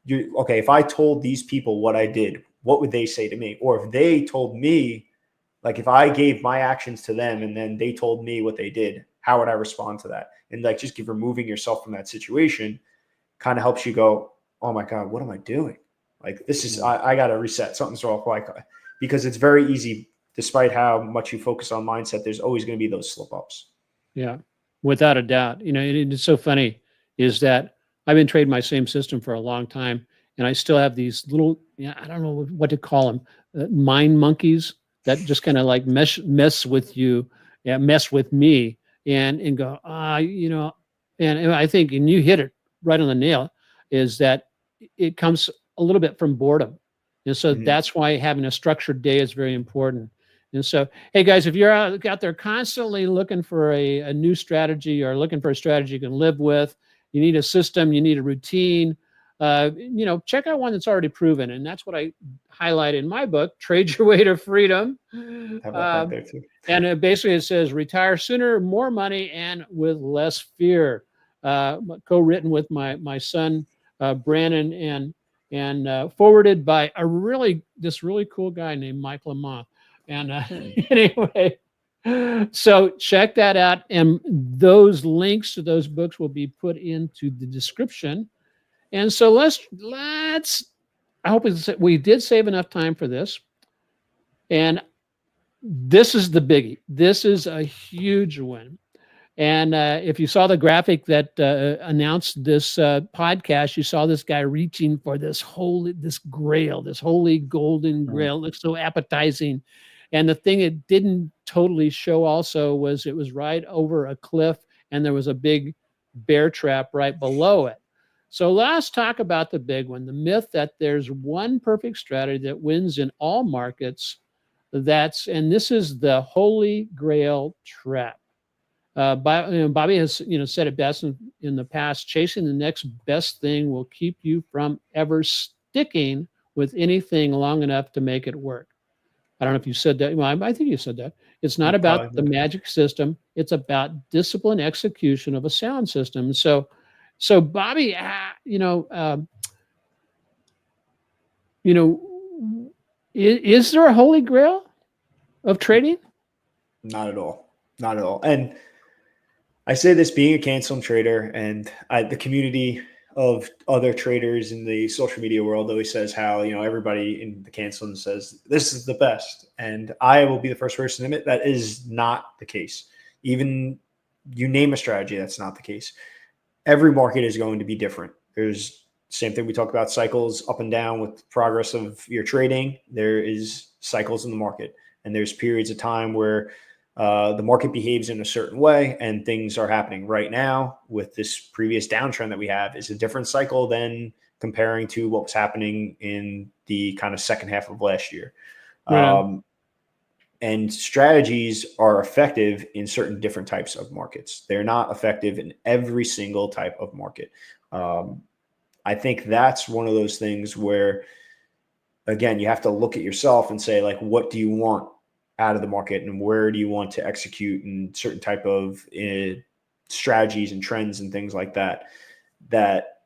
okay, if I told these people what I did, what would they say to me? Or if they told me, like if I gave my actions to them and then they told me what they did, how would I respond to that? And like just removing yourself from that situation kind of helps you go, oh my God, what am I doing? Like this is, I got to reset. Something's wrong. Because it's very easy, despite how much you focus on mindset, there's always going to be those slip ups. Yeah, without a doubt. It's so funny is that I've been trading my same system for a long time, and I still have these little, I don't know what to call them, mind monkeys that just kind of like mess with you, mess with me, and go, and I think, and you hit it right on the nail, is that it comes a little bit from boredom. And so that's why having a structured day is very important. And so, hey guys, if you're out there constantly looking for a new strategy or looking for a strategy you can live with, you need a system, you need a routine, check out one that's already proven. And that's what I highlight in my book, Trade Your Way to Freedom. And basically it says, retire sooner, more money, and with less fear. Co-written with my son, Brandon, and forwarded by this really cool guy named Mike Lamont. And anyway, so check that out. And those links to those books will be put into the description. And so let's, I hope we did save enough time for this. And this is the biggie. This is a huge one. And if you saw the graphic that announced this podcast, you saw this guy reaching for this grail, this holy golden grail. It looks so appetizing. And the thing it didn't totally show also was it was right over a cliff, and there was a big bear trap right below it. So let's talk about the big one, the myth that there's one perfect strategy that wins in all markets. And this is the holy grail trap. Bobby has said it best in the past. Chasing the next best thing will keep you from ever sticking with anything long enough to make it work. I don't know if you said that. Well, I think you said that. It's not about the magic system. It's about disciplined execution of a sound system. So Bobby, is there a holy grail of trading? Not at all. Not at all. And I say this being a canceling trader, and the community of other traders in the social media world always says how, everybody in the canceling says this is the best. And I will be the first person to admit that is not the case. Even you name a strategy, that's not the case. Every market is going to be different. There's same thing we talk about, cycles up and down with progress of your trading. There is cycles in the market, and there's periods of time where the market behaves in a certain way and things are happening. Right now with this previous downtrend that we have is a different cycle than comparing to what was happening in the kind of second half of last year. Right. And strategies are effective in certain different types of markets. They're not effective in every single type of market. I think that's one of those things where, again, you have to look at yourself and say, like, what do you want out of the market and where do you want to execute in certain type of strategies and trends and things like that, that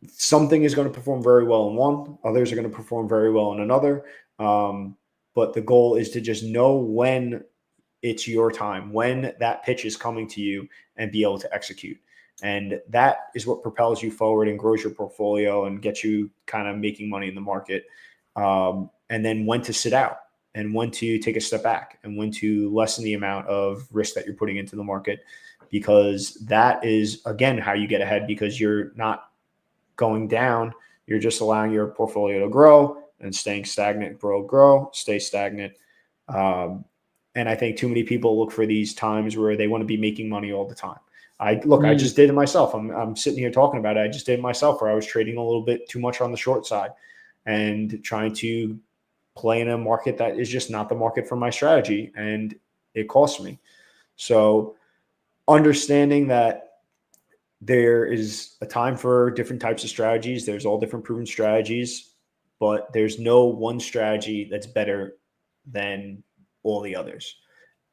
something is going to perform very well in one, others are going to perform very well in another. But the goal is to just know when it's your time, when that pitch is coming to you, and be able to execute. And that is what propels you forward and grows your portfolio and gets you kind of making money in the market. And then when to sit out, and when to take a step back, and when to lessen the amount of risk that you're putting into the market, because that is, again, how you get ahead, because you're not going down. You're just allowing your portfolio to grow and staying stagnant, grow, stay stagnant. And I think too many people look for these times where they want to be making money all the time. I just did it myself. I'm sitting here talking about it. I just did it myself, where I was trading a little bit too much on the short side and trying to play in a market that is just not the market for my strategy, and it cost me. So understanding that there is a time for different types of strategies, there's all different proven strategies, but there's no one strategy that's better than all the others.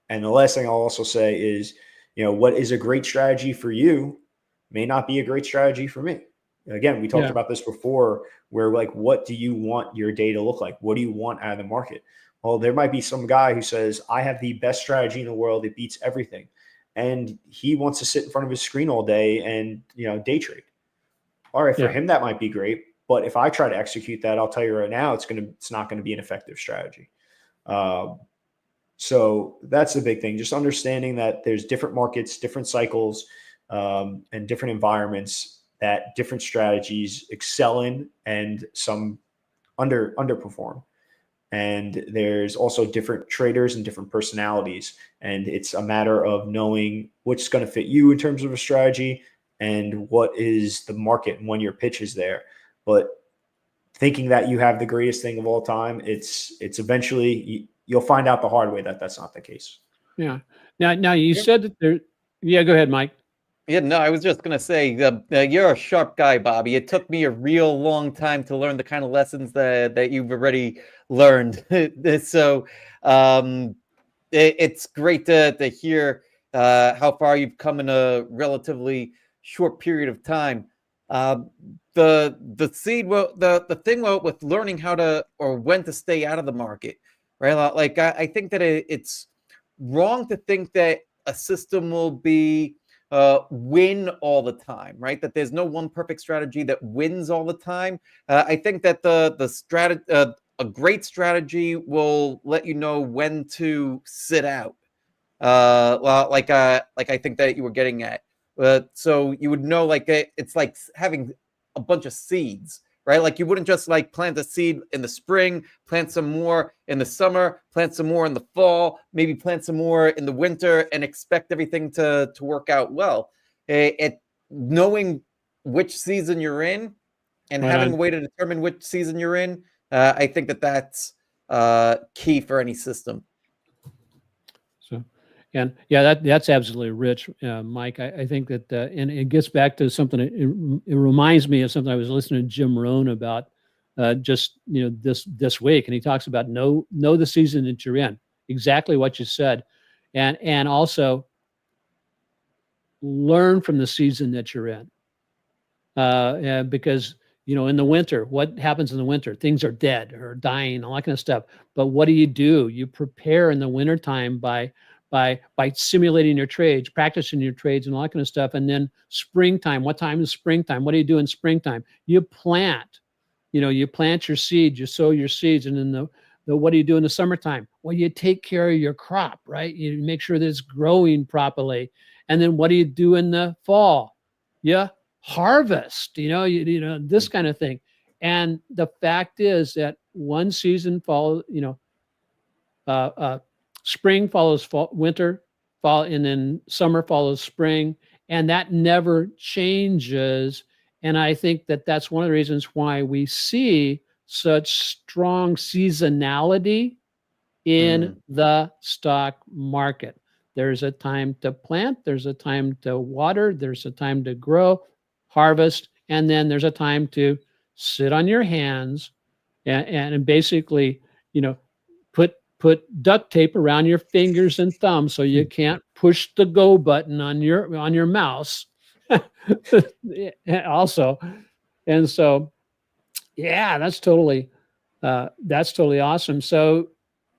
And the last thing I'll also say is, what is a great strategy for you may not be a great strategy for me. Again, we talked about this before, where, like, what do you want your day to look like? What do you want out of the market? Well, there might be some guy who says, I have the best strategy in the world. It beats everything. And he wants to sit in front of his screen all day and, day trade. All right, for him, that might be great. But if I try to execute that, I'll tell you right now, it's not going to be an effective strategy. So that's the big thing. Just understanding that there's different markets, different cycles, and different environments that different strategies excel in, and some underperform. And there's also different traders and different personalities. And it's a matter of knowing what's going to fit you in terms of a strategy and what is the market and when your pitch is there. But thinking that you have the greatest thing of all time, it's eventually you'll find out the hard way that that's not the case. Yeah. Now you said that there. Yeah, go ahead, Mike. Yeah, no, I was just going to say, you're a sharp guy, Bobby. It took me a real long time to learn the kind of lessons that you've already learned. So it's great to hear how far you've come in a relatively short period of time. The thing with learning how to, or when to stay out of the market, right? Like, I think that it's wrong to think that a system will be win all the time, right? That there's no one perfect strategy that wins all the time. I think that a great strategy will let you know when to sit out. Like I think that you were getting at. So you would know, like, it's like having a bunch of seeds, right? Like, you wouldn't just like plant a seed in the spring, plant some more in the summer, plant some more in the fall, maybe plant some more in the winter, and expect everything to work out well. Knowing which season you're in, and Right having on. a way to determine which season you're in, I think that's key for any system. So, and yeah, that's absolutely rich, Mike. I think that, and it gets back to something. It reminds me of something I was listening to Jim Rohn about just this week, and he talks about know the season that you're in, exactly what you said, and also learn from the season that you're in, because in the winter, what happens in the winter? Things are dead or dying, all that kind of stuff. But what do? You prepare in the wintertime by simulating your trades, practicing your trades, and all that kind of stuff. And then springtime. What time is springtime? What do you do in springtime? You plant. You plant your seeds, you sow your seeds, and then the what do you do in the summertime? Well, you take care of your crop, right? You make sure that it's growing properly. And then what do you do in the fall? Yeah, harvest, this kind of thing. And the fact is that one season follows, spring follows fall, winter, fall, and then summer follows spring, and that never changes. And I think that that's one of the reasons why we see such strong seasonality in the stock market. There's a time to plant, there's a time to water, there's a time to grow, harvest, and then there's a time to sit on your hands and basically, put duct tape around your fingers and thumbs so you can't push the go button on your mouse. Also, and so yeah, that's totally awesome. So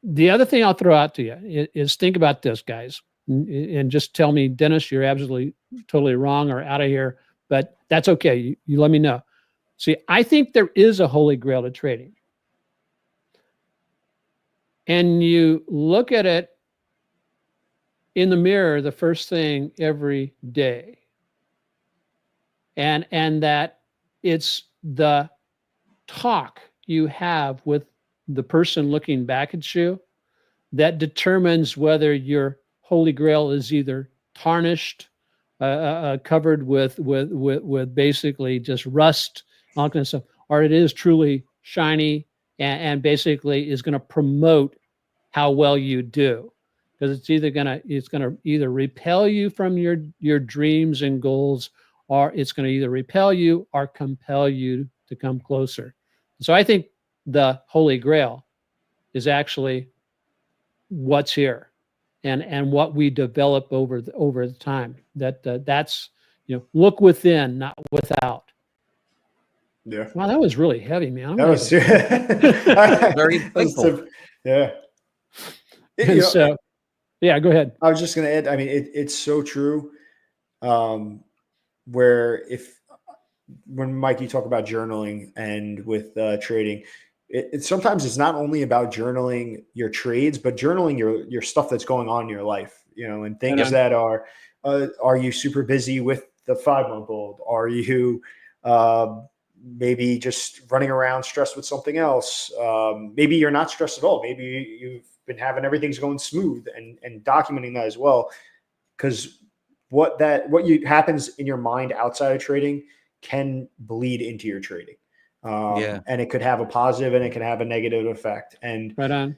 the other thing I'll throw out to you is think about this, guys, and just tell me, Dennis, you're absolutely totally wrong or out of here, but that's okay. You let me know. See, I think there is a holy grail to trading. And you look at it in the mirror the first thing every day. And that it's the talk you have with the person looking back at you that determines whether your holy grail is either tarnished, covered with basically just rust, all kind of stuff, or it is truly shiny and basically is going to promote how well you do. Because it's gonna either repel you from your dreams and goals, or it's going to either repel you or compel you to come closer. So I think the holy grail is actually what's here and what we develop over the time. That's look within, not without. Yeah. Wow, that was really heavy, man. That was very insightful. Yeah. And so, yeah, go ahead. I was just going to add, I mean, it's so true. Where when Mike, you talk about journaling and with trading, it sometimes it's not only about journaling your trades, but journaling your stuff that's going on in your life, and things that are you super busy with the 5-month-old? Are you maybe just running around stressed with something else? Maybe you're not stressed at all. Maybe you've been having everything's going smooth, and documenting that as well. Because what happens in your mind outside of trading can bleed into your trading. And it could have a positive and it can have a negative effect. And right on.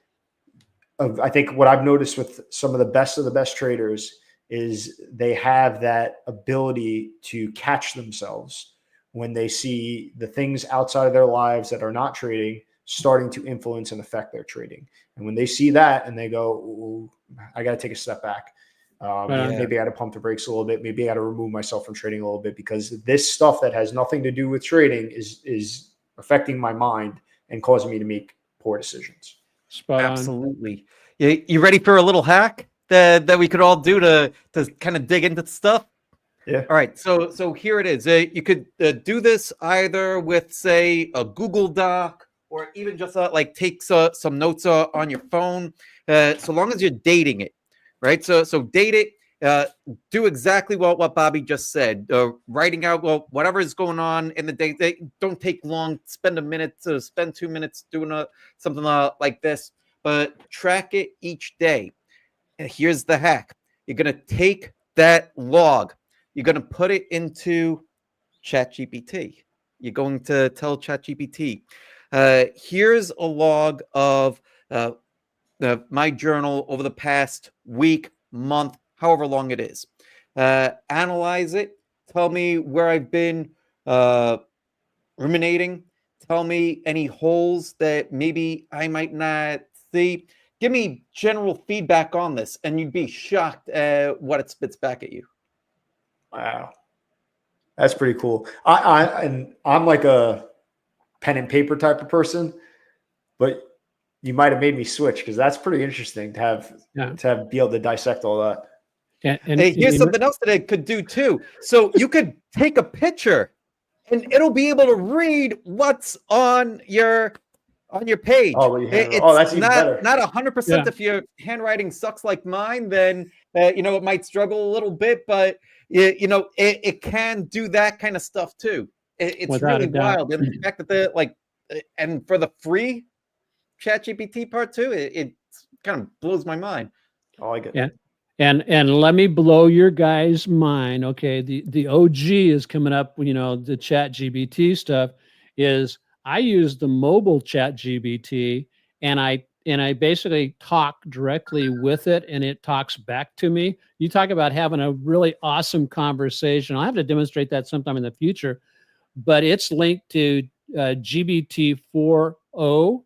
I think what I've noticed with some of the best traders is they have that ability to catch themselves when they see the things outside of their lives that are not trading starting to influence and affect their trading. And when they see that and they go, I got to take a step back. Maybe I got to pump the brakes a little bit. Maybe I got to remove myself from trading a little bit, because this stuff that has nothing to do with trading is affecting my mind and causing me to make poor decisions. Spot Absolutely. You ready for a little hack that we could all do to kind of dig into the stuff? Yeah. All right. So here it is. You could do this either with, say, a Google Doc, or even just take some notes on your phone. So long as you're dating it, right? So date it. Do exactly what Bobby just said. Writing out whatever is going on in the day. They don't take long. Spend 2 minutes doing something like this, but track it each day. And here's the hack: you're gonna take that log, you're gonna put it into ChatGPT. You're going to tell ChatGPT, here's a log of my journal over the past week, month, however long it is. Analyze it. Tell me where I've been ruminating. Tell me any holes that maybe I might not see. Give me general feedback on this, and you'd be shocked at what it spits back at you. Wow. That's pretty cool. I'm like a pen and paper type of person, but you might have made me switch because that's pretty interesting to be able to dissect all that. And hey, here's something else that it could do too. So you could take a picture, and it'll be able to read what's on your page. Oh, that's even better. Not 100%. If your handwriting sucks like mine, then it might struggle a little bit, but it can do that kind of stuff too. It's really wild, and the fact that and for the free ChatGPT part too, it kind of blows my mind. I like it. Yeah. And let me blow your guys' mind. Okay, the OG is coming up. The ChatGPT stuff is I use the mobile ChatGPT, and I basically talk directly with it, and it talks back to me. You talk about having a really awesome conversation. I'll have to demonstrate that sometime in the future, but it's linked to GPT 4.0.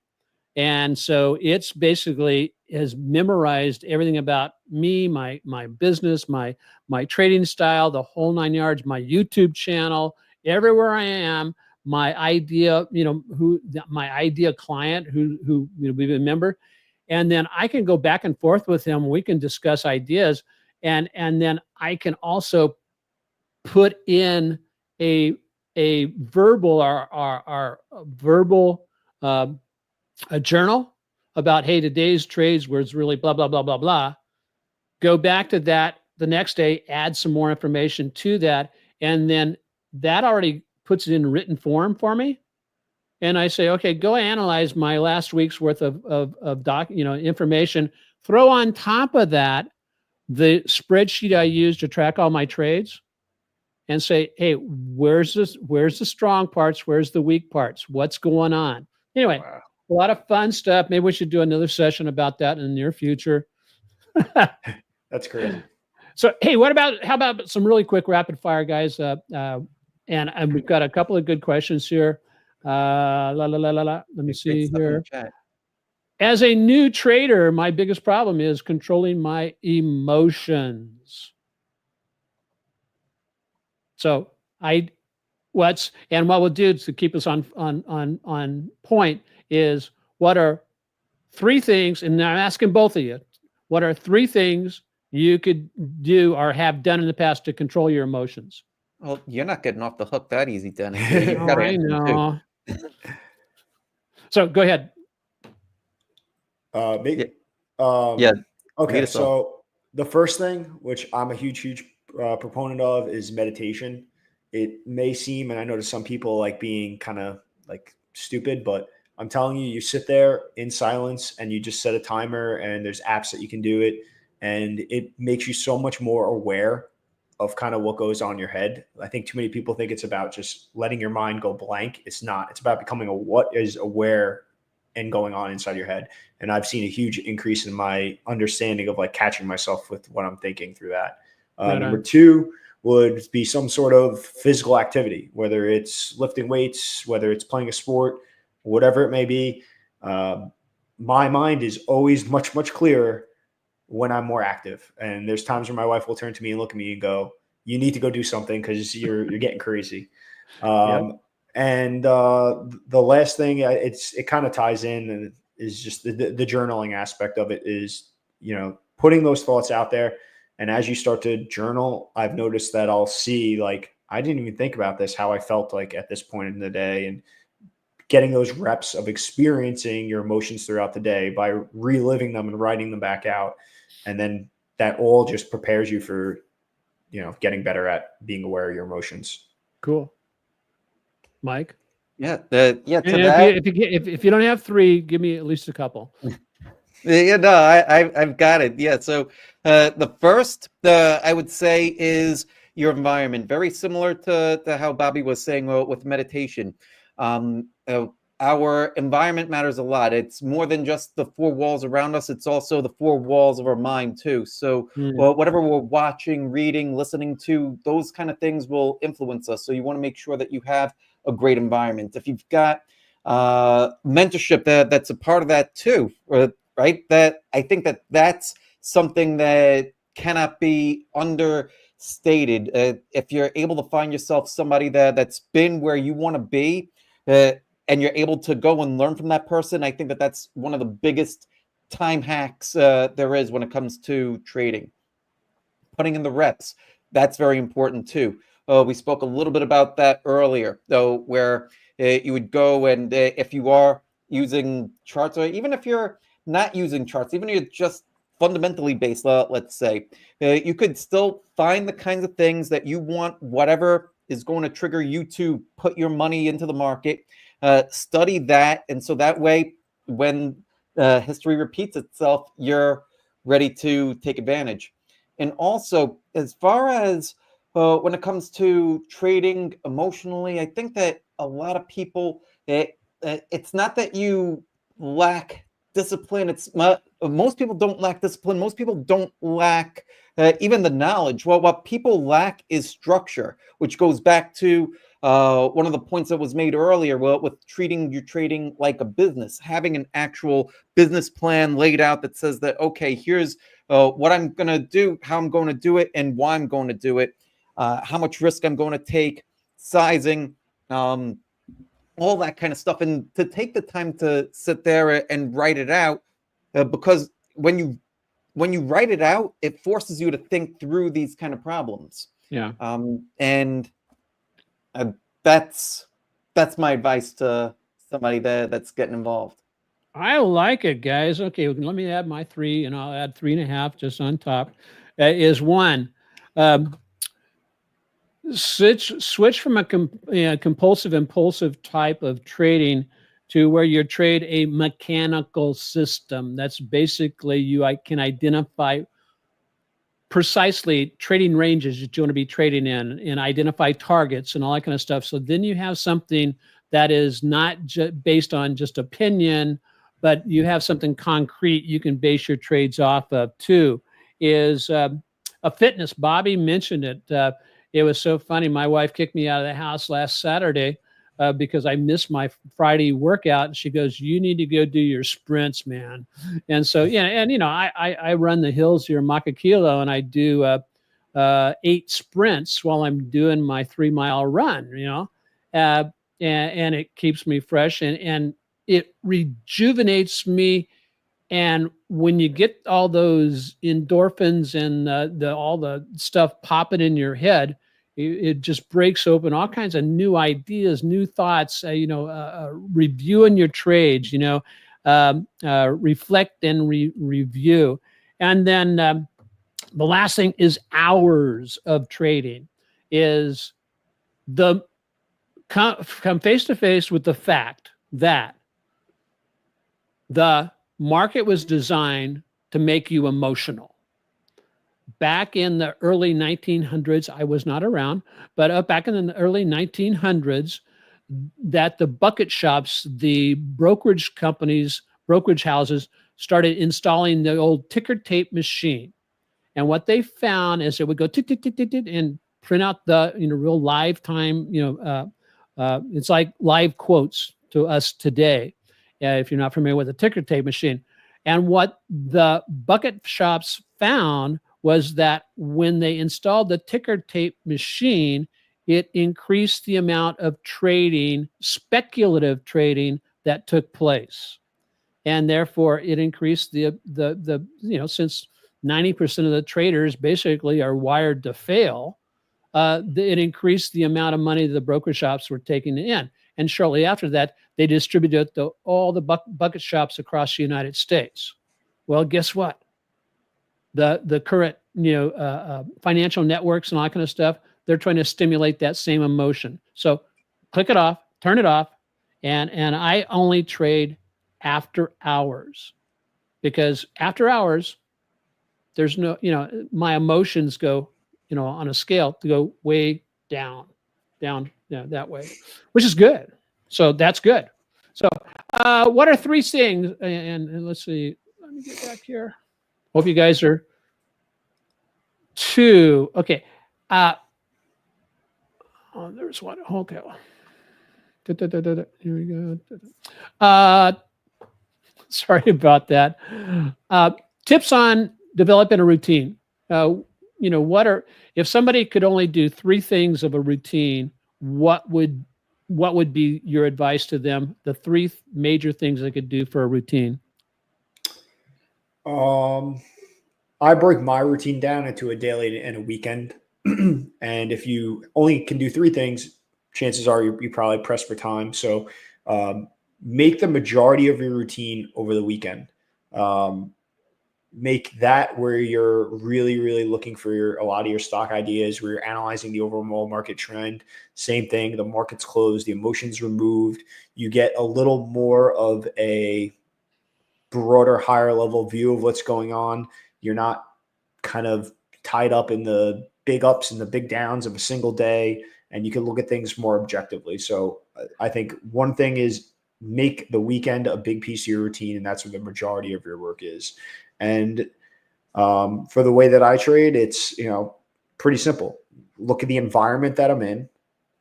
And so it's basically has memorized everything about me, my business, my trading style, the whole 9 yards, my YouTube channel, everywhere I am, my idea, my idea client who we've been member. And then I can go back and forth with him. We can discuss ideas. And then I can also put in a verbal, our verbal, a journal about, hey, today's trades was really blah, blah, blah, blah, blah. Go back to that the next day, add some more information to that. And then that already puts it in written form for me. And I say, okay, go analyze my last week's worth of information. Throw on top of that the spreadsheet I use to track all my trades and say, hey, where's the strong parts? Where's the weak parts? What's going on? Anyway. Wow. A lot of fun stuff. Maybe we should do another session about that in the near future. That's crazy. So, hey, how about some really quick rapid fire, guys? And we've got a couple of good questions here. Let me see here. As a new trader, my biggest problem is controlling my emotions. So what we'll do to keep us on point is, what are 3 things, and I'm asking both of you, what are 3 things you could do or have done in the past to control your emotions? Well, you're not getting off the hook that easy, Dennis. I know. So go ahead. Me? Yeah. Okay, so the first thing, which I'm a huge proponent of, is meditation. It may seem, and I know to some people, like being kind of like stupid, but I'm telling you, you sit there in silence and you just set a timer, and there's apps that you can do it. And it makes you so much more aware of kind of what goes on in your head. I think too many people think it's about just letting your mind go blank. It's not. It's about becoming what is aware and going on inside your head. And I've seen a huge increase in my understanding of like catching myself with what I'm thinking through that. Number 2 would be some sort of physical activity, whether it's lifting weights, whether it's playing a sport, whatever it may be. My mind is always much clearer when I'm more active. And there's times where my wife will turn to me and look at me and go, you need to go do something because you're getting crazy. Yep. And the last thing, it kind of ties in, and is just the journaling aspect of it is, putting those thoughts out there. And as you start to journal, I've noticed that I'll see, like, I didn't even think about this, how I felt like at this point in the day, and getting those reps of experiencing your emotions throughout the day by reliving them and writing them back out. And then that all just prepares you for, getting better at being aware of your emotions. Cool. Mike? Yeah. If you don't have 3, give me at least a couple. Yeah, no, I've got it. Yeah. So the first, I would say, is, your environment. Very similar to how Bobby was saying with meditation. Our environment matters a lot. It's more than just the four walls around us. It's also the four walls of our mind too. So well, whatever we're watching, reading, listening to, those kind of things will influence us. So you want to make sure that you have a great environment. If you've got mentorship that's a part of that too, right? That I think that's something that cannot be understated. If you're able to find yourself somebody that's been where you want to be, and you're able to go and learn from that person, I think that's one of the biggest time hacks there is when it comes to trading. Putting in the reps, that's very important too. We spoke a little bit about that earlier, though, where you would go and if you are using charts, or even if you're not using charts, even if you're just fundamentally based, let's say, you could still find the kinds of things that you want, whatever is going to trigger you to put your money into the market. Study that, and so that way, when history repeats itself, you're ready to take advantage. And also, as far as when it comes to trading emotionally, I think that a lot of people, it's not that you lack discipline. It's not, most people don't lack discipline. Most people don't lack even the knowledge. Well, what people lack is structure, which goes back to one of the points that was made earlier, well, with treating your trading like a business, having an actual business plan laid out that says that, okay, here's what I'm going to do, how I'm going to do it, and why I'm going to do it, how much risk I'm going to take, sizing, all that kind of stuff. And to take the time to sit there and write it out, because when you write it out, it forces you to think through these kind of problems. Yeah. And that's my advice to somebody that's getting involved. I like it, guys. Okay, let me add my 3, and I'll add 3.5 just on top. Is one, switch from a compulsive impulsive type of trading to where you trade a mechanical system. That's basically I can identify precisely trading ranges that you want to be trading in and identify targets and all that kind of stuff. So then you have something that is not based on just opinion, but you have something concrete you can base your trades off of too. Is a fitness. Bobby mentioned it. It was so funny. My wife kicked me out of the house last Saturday because I missed my Friday workout. And she goes, "You need to go do your sprints, man." And so, I run the hills here in Makakilo, and I do 8 sprints while I'm doing my 3-mile run, and it keeps me fresh and it rejuvenates me. And when you get all those endorphins and all the stuff popping in your head, it just breaks open all kinds of new ideas, new thoughts. Reviewing your trades, reflect and review, and then the last thing is hours of trading. Is come face to face with the fact that the market was designed to make you emotional. Back in the early 1900s, I was not around, but back in the early 1900s, that the bucket shops, the brokerage companies, brokerage houses started installing the old ticker tape machine. And what they found is it would go tick, tick, tick, tick, tick, and print out the real live time. It's like live quotes to us today. If you're not familiar with a ticker tape machine. And what the bucket shops found was that when they installed the ticker tape machine, it increased the amount of trading, speculative trading, that took place. And therefore it increased the since 90% of the traders basically are wired to fail, it increased the amount of money the broker shops were taking in. And shortly after that, they distributed it to all the bucket shops across the United States. Well, guess what? The current financial networks and all that kind of stuff, they're trying to stimulate that same emotion. So click it off, turn it off, and I only trade after hours, because after hours, there's no, my emotions go on a scale to go way down, that way, which is good. So that's good. So what are three things? And let's see. Let me get back here. Hope you guys are two. Okay. There's one. Okay. Here we go. Sorry about that. Tips on developing a routine. If somebody could only do three things of a routine, what would be your advice to them? The three major things they could do for a routine. I break my routine down into a daily and a weekend. And if you only can do three things, chances are you probably pressed for time. So make the majority of your routine over the weekend. Make that where you're really, really looking for a lot of your stock ideas, where you're analyzing the overall market trend. Same thing, the market's closed, the emotions removed. You get a little more of a broader, higher level view of what's going on. You're not kind of tied up in the big ups and the big downs of a single day, and you can look at things more objectively. So I think one thing is make the weekend a big piece of your routine, and that's where the majority of your work is. And for the way that I trade, it's pretty simple. Look at the environment that I'm in.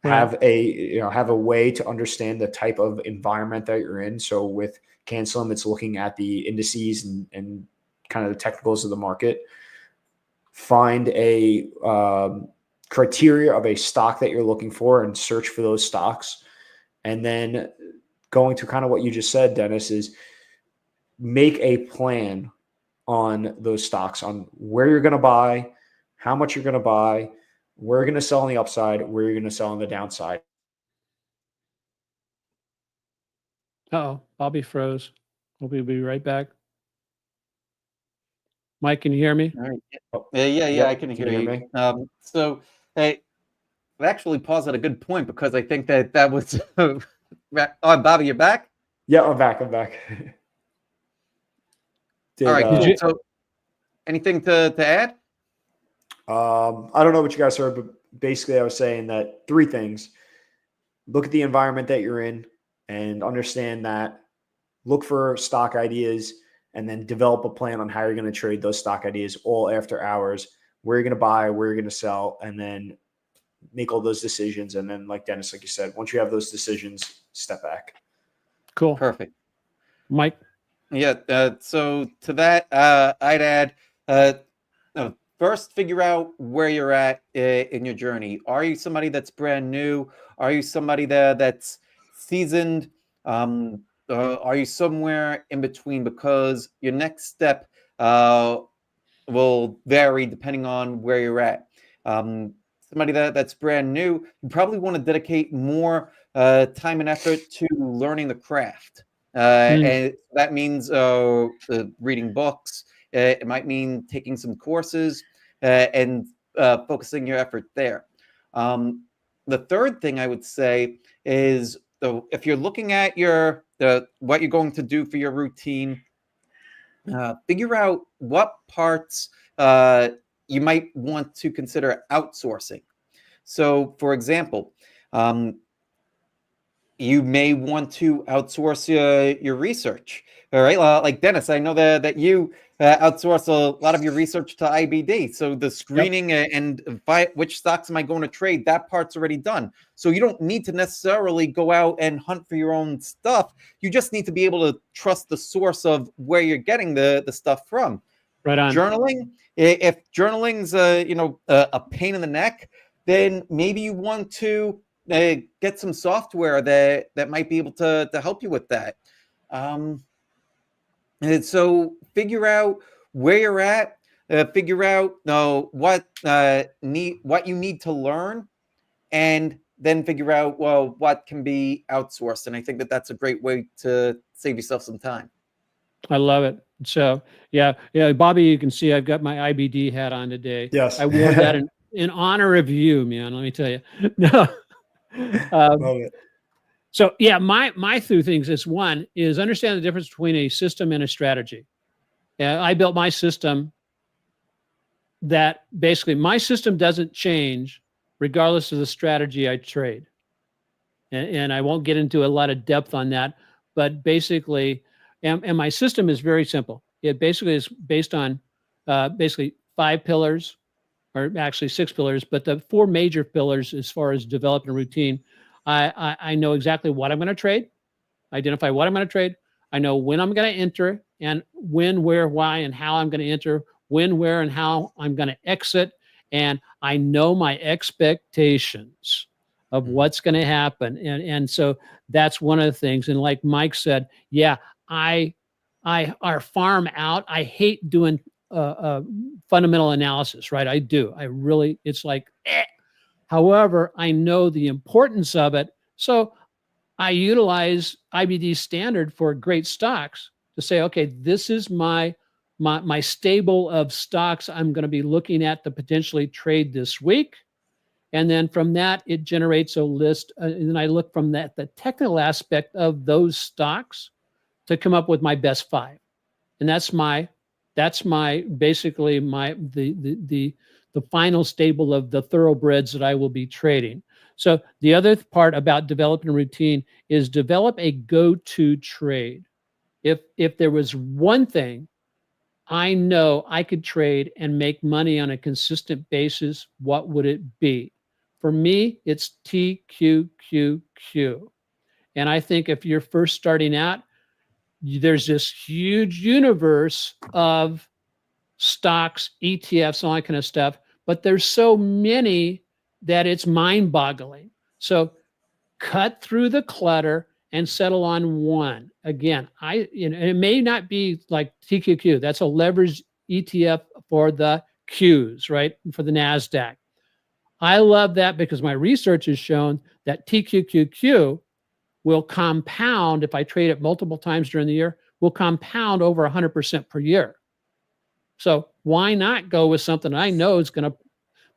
Have a way to understand the type of environment that you're in. So with Cancelim, it's looking at the indices and kind of the technicals of the market. Find a criteria of a stock that you're looking for and search for those stocks. And then going to kind of what you just said, Dennis, is make a plan on those stocks, on where you're going to buy, how much you're going to buy, where you're going to sell on the upside, where you're going to sell on the downside. Uh-oh, Bobby froze. Hope he'll be right back. Mike, can you hear me? All right. Yeah, I can hear you. So I actually paused at a good point, because I think that was oh, Bobby, you're back? Yeah, I'm back. All right, cool. So anything to add? I don't know what you guys heard, but basically I was saying that three things. Look at the environment that you're in and understand that. Look for stock ideas, and then develop a plan on how you're going to trade those stock ideas all after hours, where you're going to buy, where you're going to sell, and then make all those decisions. And then, like Dennis, like you said, once you have those decisions, step back. Cool. Perfect. Mike? Yeah. So to that, I'd add, first, figure out where you're at in your journey. Are you somebody that's brand new? Are you somebody that's seasoned? Are you somewhere in between? Because your next step will vary depending on where you're at. Somebody that's brand new, you probably want to dedicate more time and effort to learning the craft. And that means reading books. It might mean taking some courses and focusing your effort there. The third thing I would say is, if you're looking at what you're going to do for your routine, figure out what parts you might want to consider outsourcing. So, for example, you may want to outsource your research. All right, like Dennis, I know that you outsource a lot of your research to IBD. So the screening and which stocks am I going to trade, that part's already done. So you don't need to necessarily go out and hunt for your own stuff. You just need to be able to trust the source of where you're getting the stuff from. Right on. Journaling, if journaling's a pain in the neck, then maybe you want to get some software that might be able to help you with that. And so figure out where you're at, figure out what you need to learn, and then figure out, well, what can be outsourced. And I think that's a great way to save yourself some time. I love it. So yeah, Bobby, you can see I've got my IBD hat on today. Yes, I wore that in honor of you, man. Let me tell you. No. Love it. So yeah, my two things is, one is understand the difference between a system and a strategy. Yeah, I built my system that basically my system doesn't change regardless of the strategy I trade. And I won't get into a lot of depth on that, but basically, and my system is very simple. It basically is based on basically 5 pillars, or actually 6 pillars, but the 4 major pillars as far as developing a routine. I know exactly what I'm going to trade, identify what I'm going to trade. I know when I'm going to enter, and when, where, why, and how I'm going to enter, when, where, and how I'm going to exit. And I know my expectations of what's going to happen. And so that's one of the things. And like Mike said, yeah, I our farm out. I hate doing fundamental analysis, right? I do. I really, it's like, eh. However, I know the importance of it. So I utilize IBD standard for great stocks to say, okay, this is my stable of stocks I'm going to be looking at to potentially trade this week. And then from that, it generates a list. And then I look from that, the technical aspect of those stocks to come up with my best 5. And that's basically the final stable of the thoroughbreds that I will be trading. So the other part about developing a routine is develop a go-to trade. If there was one thing I know I could trade and make money on a consistent basis, what would it be? For me, it's TQQQ. And I think if you're first starting out, there's this huge universe of stocks, ETFs, all that kind of stuff, but there's so many that it's mind-boggling. So cut through the clutter and settle on one. Again, it may not be like TQQ. That's a leveraged ETF for the Qs, right? For the NASDAQ. I love that because my research has shown that TQQQ will compound, if I trade it multiple times during the year, will compound over 100% per year. So why not go with something I know is going to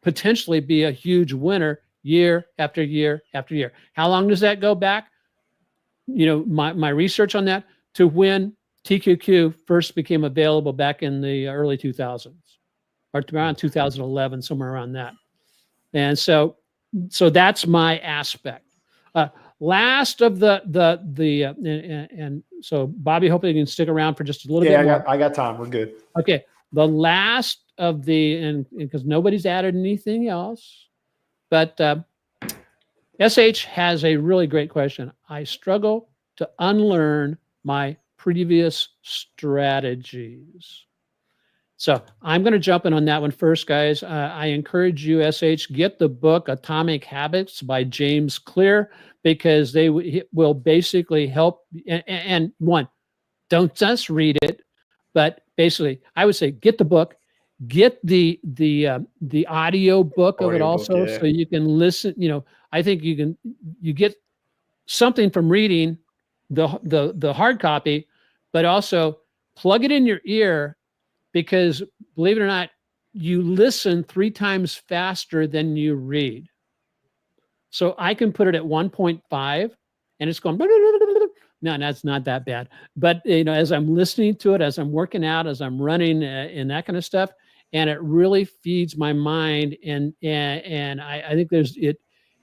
potentially be a huge winner year after year after year? How long does that go back? My research on that to when TQQ first became available back in the early 2000s, or around 2011, somewhere around that. And so that's my aspect. Last of and so Bobby, hopefully you can stick around for just a little bit more. I got time. We're good. Okay. The last of and because nobody's added anything else, but SH has a really great question. I struggle to unlearn my previous strategies. So I'm going to jump in on that one first, guys. I encourage you, SH, get the book Atomic Habits by James Clear, because they will basically help. And one, don't just read it, but basically, I would say get the book, get the audio book of it also, so you can listen. I think you get something from reading the hard copy, but also plug it in your ear, because believe it or not, you listen 3 times faster than you read. So I can put it at 1.5 and it's going, no, that's not that bad. But, as I'm listening to it, as I'm working out, as I'm running and that kind of stuff, and it really feeds my mind. And I think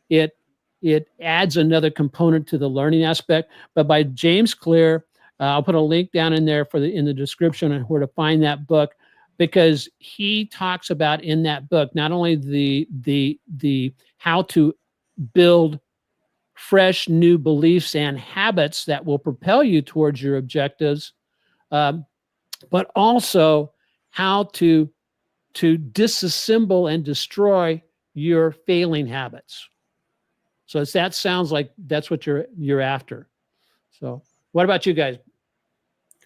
it adds another component to the learning aspect. But by James Clear, I'll put a link down in there in the description on where to find that book, because he talks about in that book not only the how to build fresh new beliefs and habits that will propel you towards your objectives, but also how to disassemble and destroy your failing habits. So that sounds like that's what you're after. So what about you guys?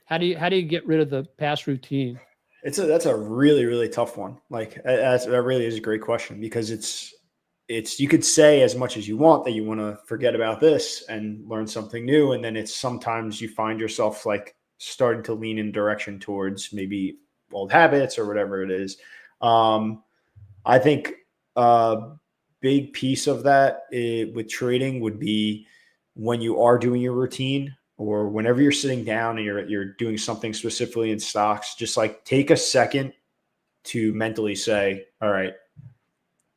How do you get rid of the past routine? That's a really, really tough one. Like that really is a great question, because it's you could say as much as you want that you want to forget about this and learn something new. And then it's sometimes you find yourself like starting to lean in direction towards maybe old habits or whatever it is. I think a big piece of that with trading would be when you are doing your routine, or whenever you're sitting down and you're doing something specifically in stocks, just like take a second to mentally say, all right,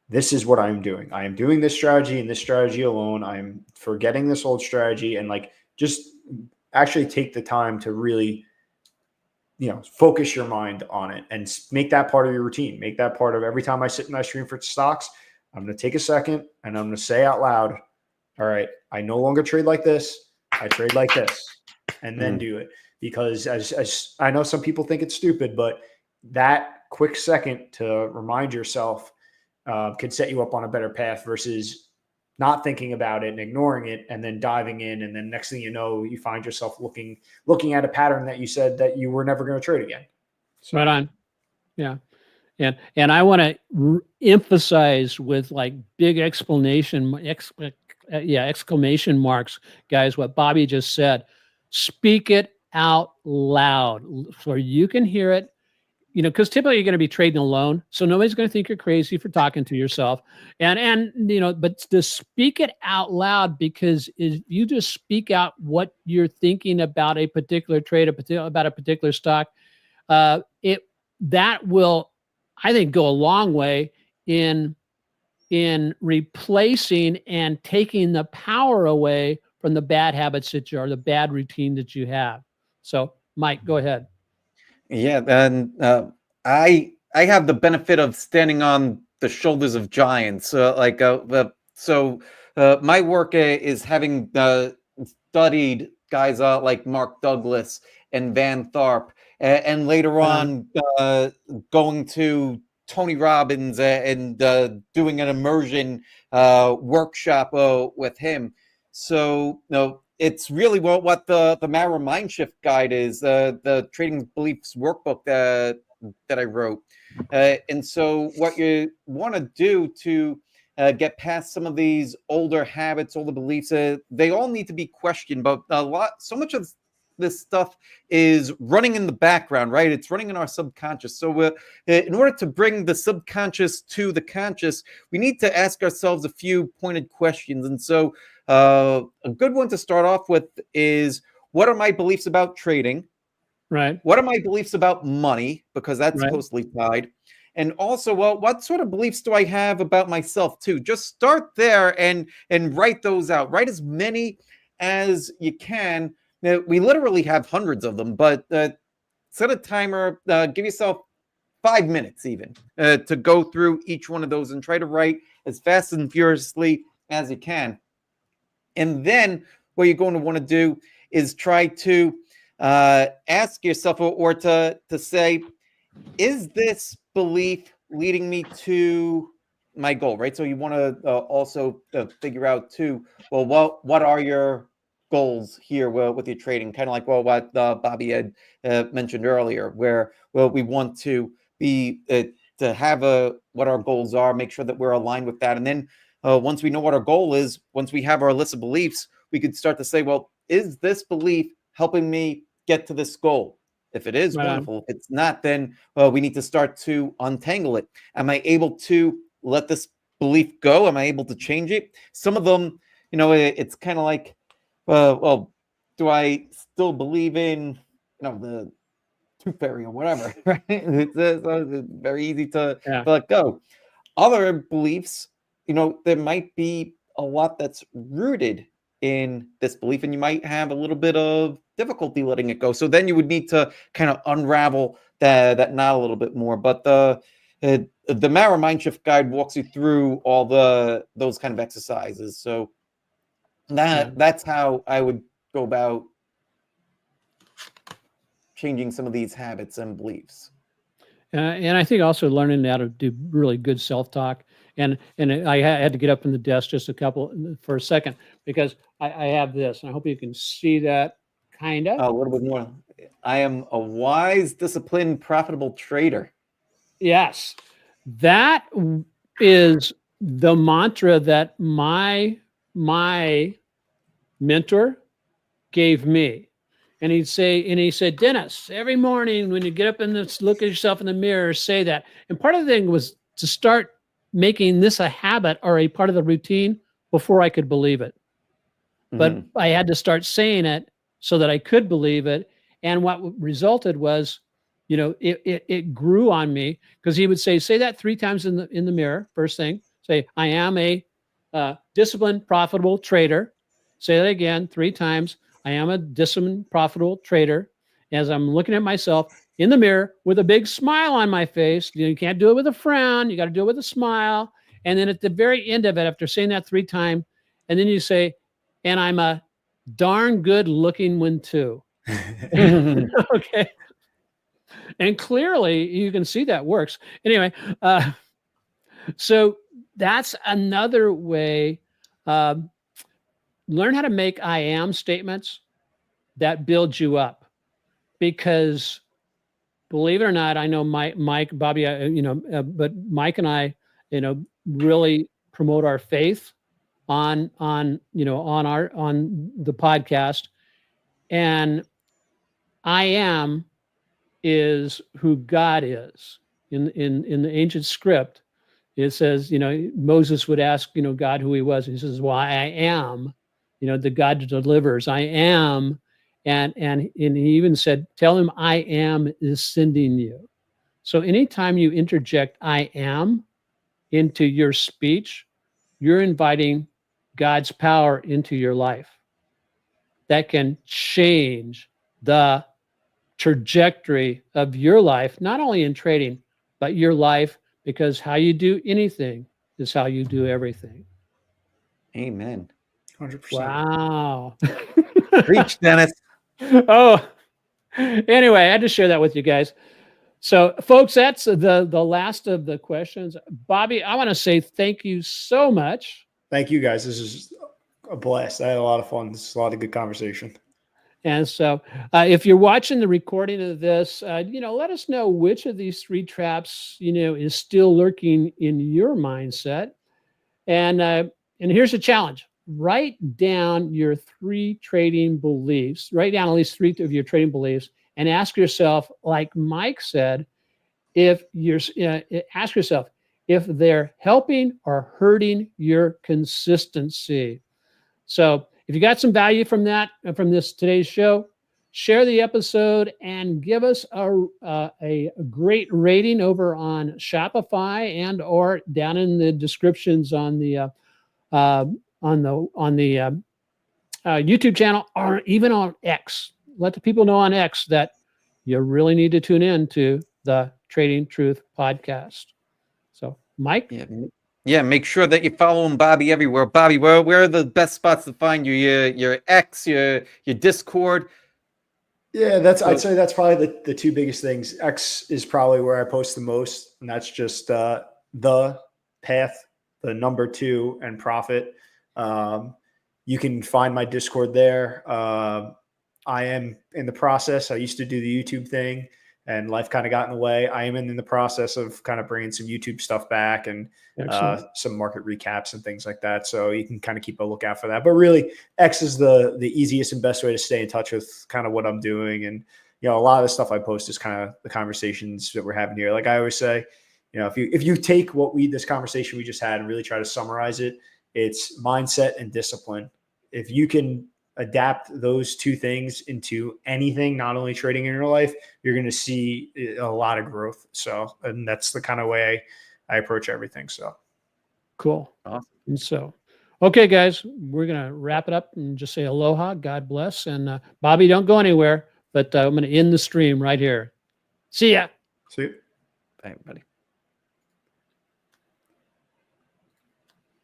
this is what I'm doing. I am doing this strategy and this strategy alone. I'm forgetting this old strategy, and like just actually take the time to really, focus your mind on it and make that part of your routine. Make that part of every time I sit in my stream for stocks. I'm going to take a second and I'm going to say out loud, all right, I no longer trade like this. I trade like this, and then do it. Because as I know some people think it's stupid, but that quick second to remind yourself can set you up on a better path versus not thinking about it and ignoring it and then diving in. And then next thing you know, you find yourself looking at a pattern that you said that you were never going to trade again. So. Right on. Yeah. And I want to emphasize with like big exclamation marks, guys, what Bobby just said. Speak it out loud so you can hear it. Because typically you're going to be trading alone, so nobody's going to think you're crazy for talking to yourself. And but to speak it out loud, because if you just speak out what you're thinking about a particular trade, about a particular stock, that will, I think, go a long way in replacing and taking the power away from the bad habits or the bad routine that you have. So, Mike, go ahead. Yeah, and I have the benefit of standing on the shoulders of giants. So my work is having studied guys like Mark Douglas and Van Tharp, and later on going to Tony Robbins and doing an immersion workshop with him. So it's really what the Mara Mindshift Guide is, the Trading Beliefs workbook that I wrote. And so what you want to do to get past some of these older habits, older beliefs, they all need to be questioned. But so much of this stuff is running in the background, right? It's running in our subconscious. So in order to bring the subconscious to the conscious, we need to ask ourselves a few pointed questions. And so a good one to start off with is, what are my beliefs about trading? Right. What are my beliefs about money? Because that's closely tied. And also, well, what sort of beliefs do I have about myself too? Just start there and write those out. Write as many as you can. Now, we literally have hundreds of them, but set a timer. Give yourself 5 minutes even to go through each one of those and try to write as fast and furiously as you can. And then what you're going to want to do is try to ask yourself or to say, is this belief leading me to my goal, right? So you want to also figure out too, well, what are your goals here with your trading? Kind of like what Bobby had mentioned earlier, where we want to be to have what our goals are, make sure that we're aligned with that, and then once we know what our goal is, once we have our list of beliefs, we could start to say, well, is this belief helping me get to this goal? If it is, wonderful. If it's not, then we need to start to untangle it. Am I able to let this belief go? Am I able to change it? Some of them, it's kind of like, well, do I still believe in, the tooth fairy or whatever? Right? It's very easy to let go. Other beliefs, there might be a lot that's rooted in this belief, and you might have a little bit of difficulty letting it go. So then you would need to kind of unravel that knot a little bit more. But the Mara Mindshift Guide walks you through all those kind of exercises. So that's how I would go about changing some of these habits and beliefs. And I think also learning how to do really good self-talk. And I had to get up from the desk just for a second, because I have this, and I hope you can see that kind of. A little bit more. I am a wise, disciplined, profitable trader. Yes. That is the mantra that my mentor gave me. And he said, Dennis, every morning when you get up and look at yourself in the mirror, say that. And part of the thing was to start making this a habit or a part of the routine before I could believe it. But I had to start saying it so that I could believe it. And what resulted was it grew on me because he would say that 3 times in the mirror. First thing, say, I am a disciplined, profitable trader. Say that again 3 times. I am a disciplined, profitable trader. As I'm looking at myself in the mirror with a big smile on my face. You can't do it with a frown. You got to do it with a smile. And then at the very end of it, after saying that 3 times, and then you say, and I'm a darn good looking one too. Okay. And clearly you can see that works. Anyway, so that's another way. Learn how to make I am statements that build you up, because believe it or not, I know Mike, Bobby, but Mike and I, really promote our faith on the podcast, and I am is who God is. In the ancient script, it says, Moses would ask, God who he was. And he says, well, I am, the God that delivers. I am. And he even said, tell him I am is sending you. So anytime you interject I am into your speech, you're inviting God's power into your life. That can change the trajectory of your life, not only in trading, but your life, because how you do anything is how you do everything. Amen. 100%. Wow. Preach, Dennis. Oh, anyway, I had to share that with you guys. So, folks, that's the last of the questions. Bobby, I want to say thank you so much. Thank you, guys. This is a blast. I had a lot of fun. This is a lot of good conversation. And so if you're watching the recording of this, let us know which of these 3 traps, is still lurking in your mindset. And here's a challenge. Write down your 3 trading beliefs. Write down at least 3 of your trading beliefs and ask yourself, like Mike said, ask yourself if they're helping or hurting your consistency. So if you got some value from this today's show, share the episode and give us a great rating over on Shopify and or down in the descriptions on the YouTube channel, or even on X. Let the people know on X that you really need to tune in to the Trading Truth podcast. So, Mike. Yeah, make sure that you're following Bobby everywhere. Bobby, where are the best spots to find you? Your X, your Discord. Yeah, I'd say that's probably the 2 biggest things. X is probably where I post the most, and that's just the path, the number 2, and profit. You can find my Discord there. I am in the process. I used to do the YouTube thing, and life kind of got in the way. I am in the process of kind of bringing some YouTube stuff back and some market recaps and things like that. So you can kind of keep a lookout for that. But really, X is the easiest and best way to stay in touch with kind of what I'm doing. And, a lot of the stuff I post is kind of the conversations that we're having here. Like I always say, if you take this conversation we just had and really try to summarize it, it's mindset and discipline. If you can adapt those 2 things into anything, not only trading in your life, you're going to see a lot of growth. So, and that's the kind of way I approach everything. So cool. Awesome. And so, okay, guys, we're going to wrap it up and just say aloha, God bless. And Bobby, don't go anywhere, but I'm going to end the stream right here. See ya. See you. Bye, buddy.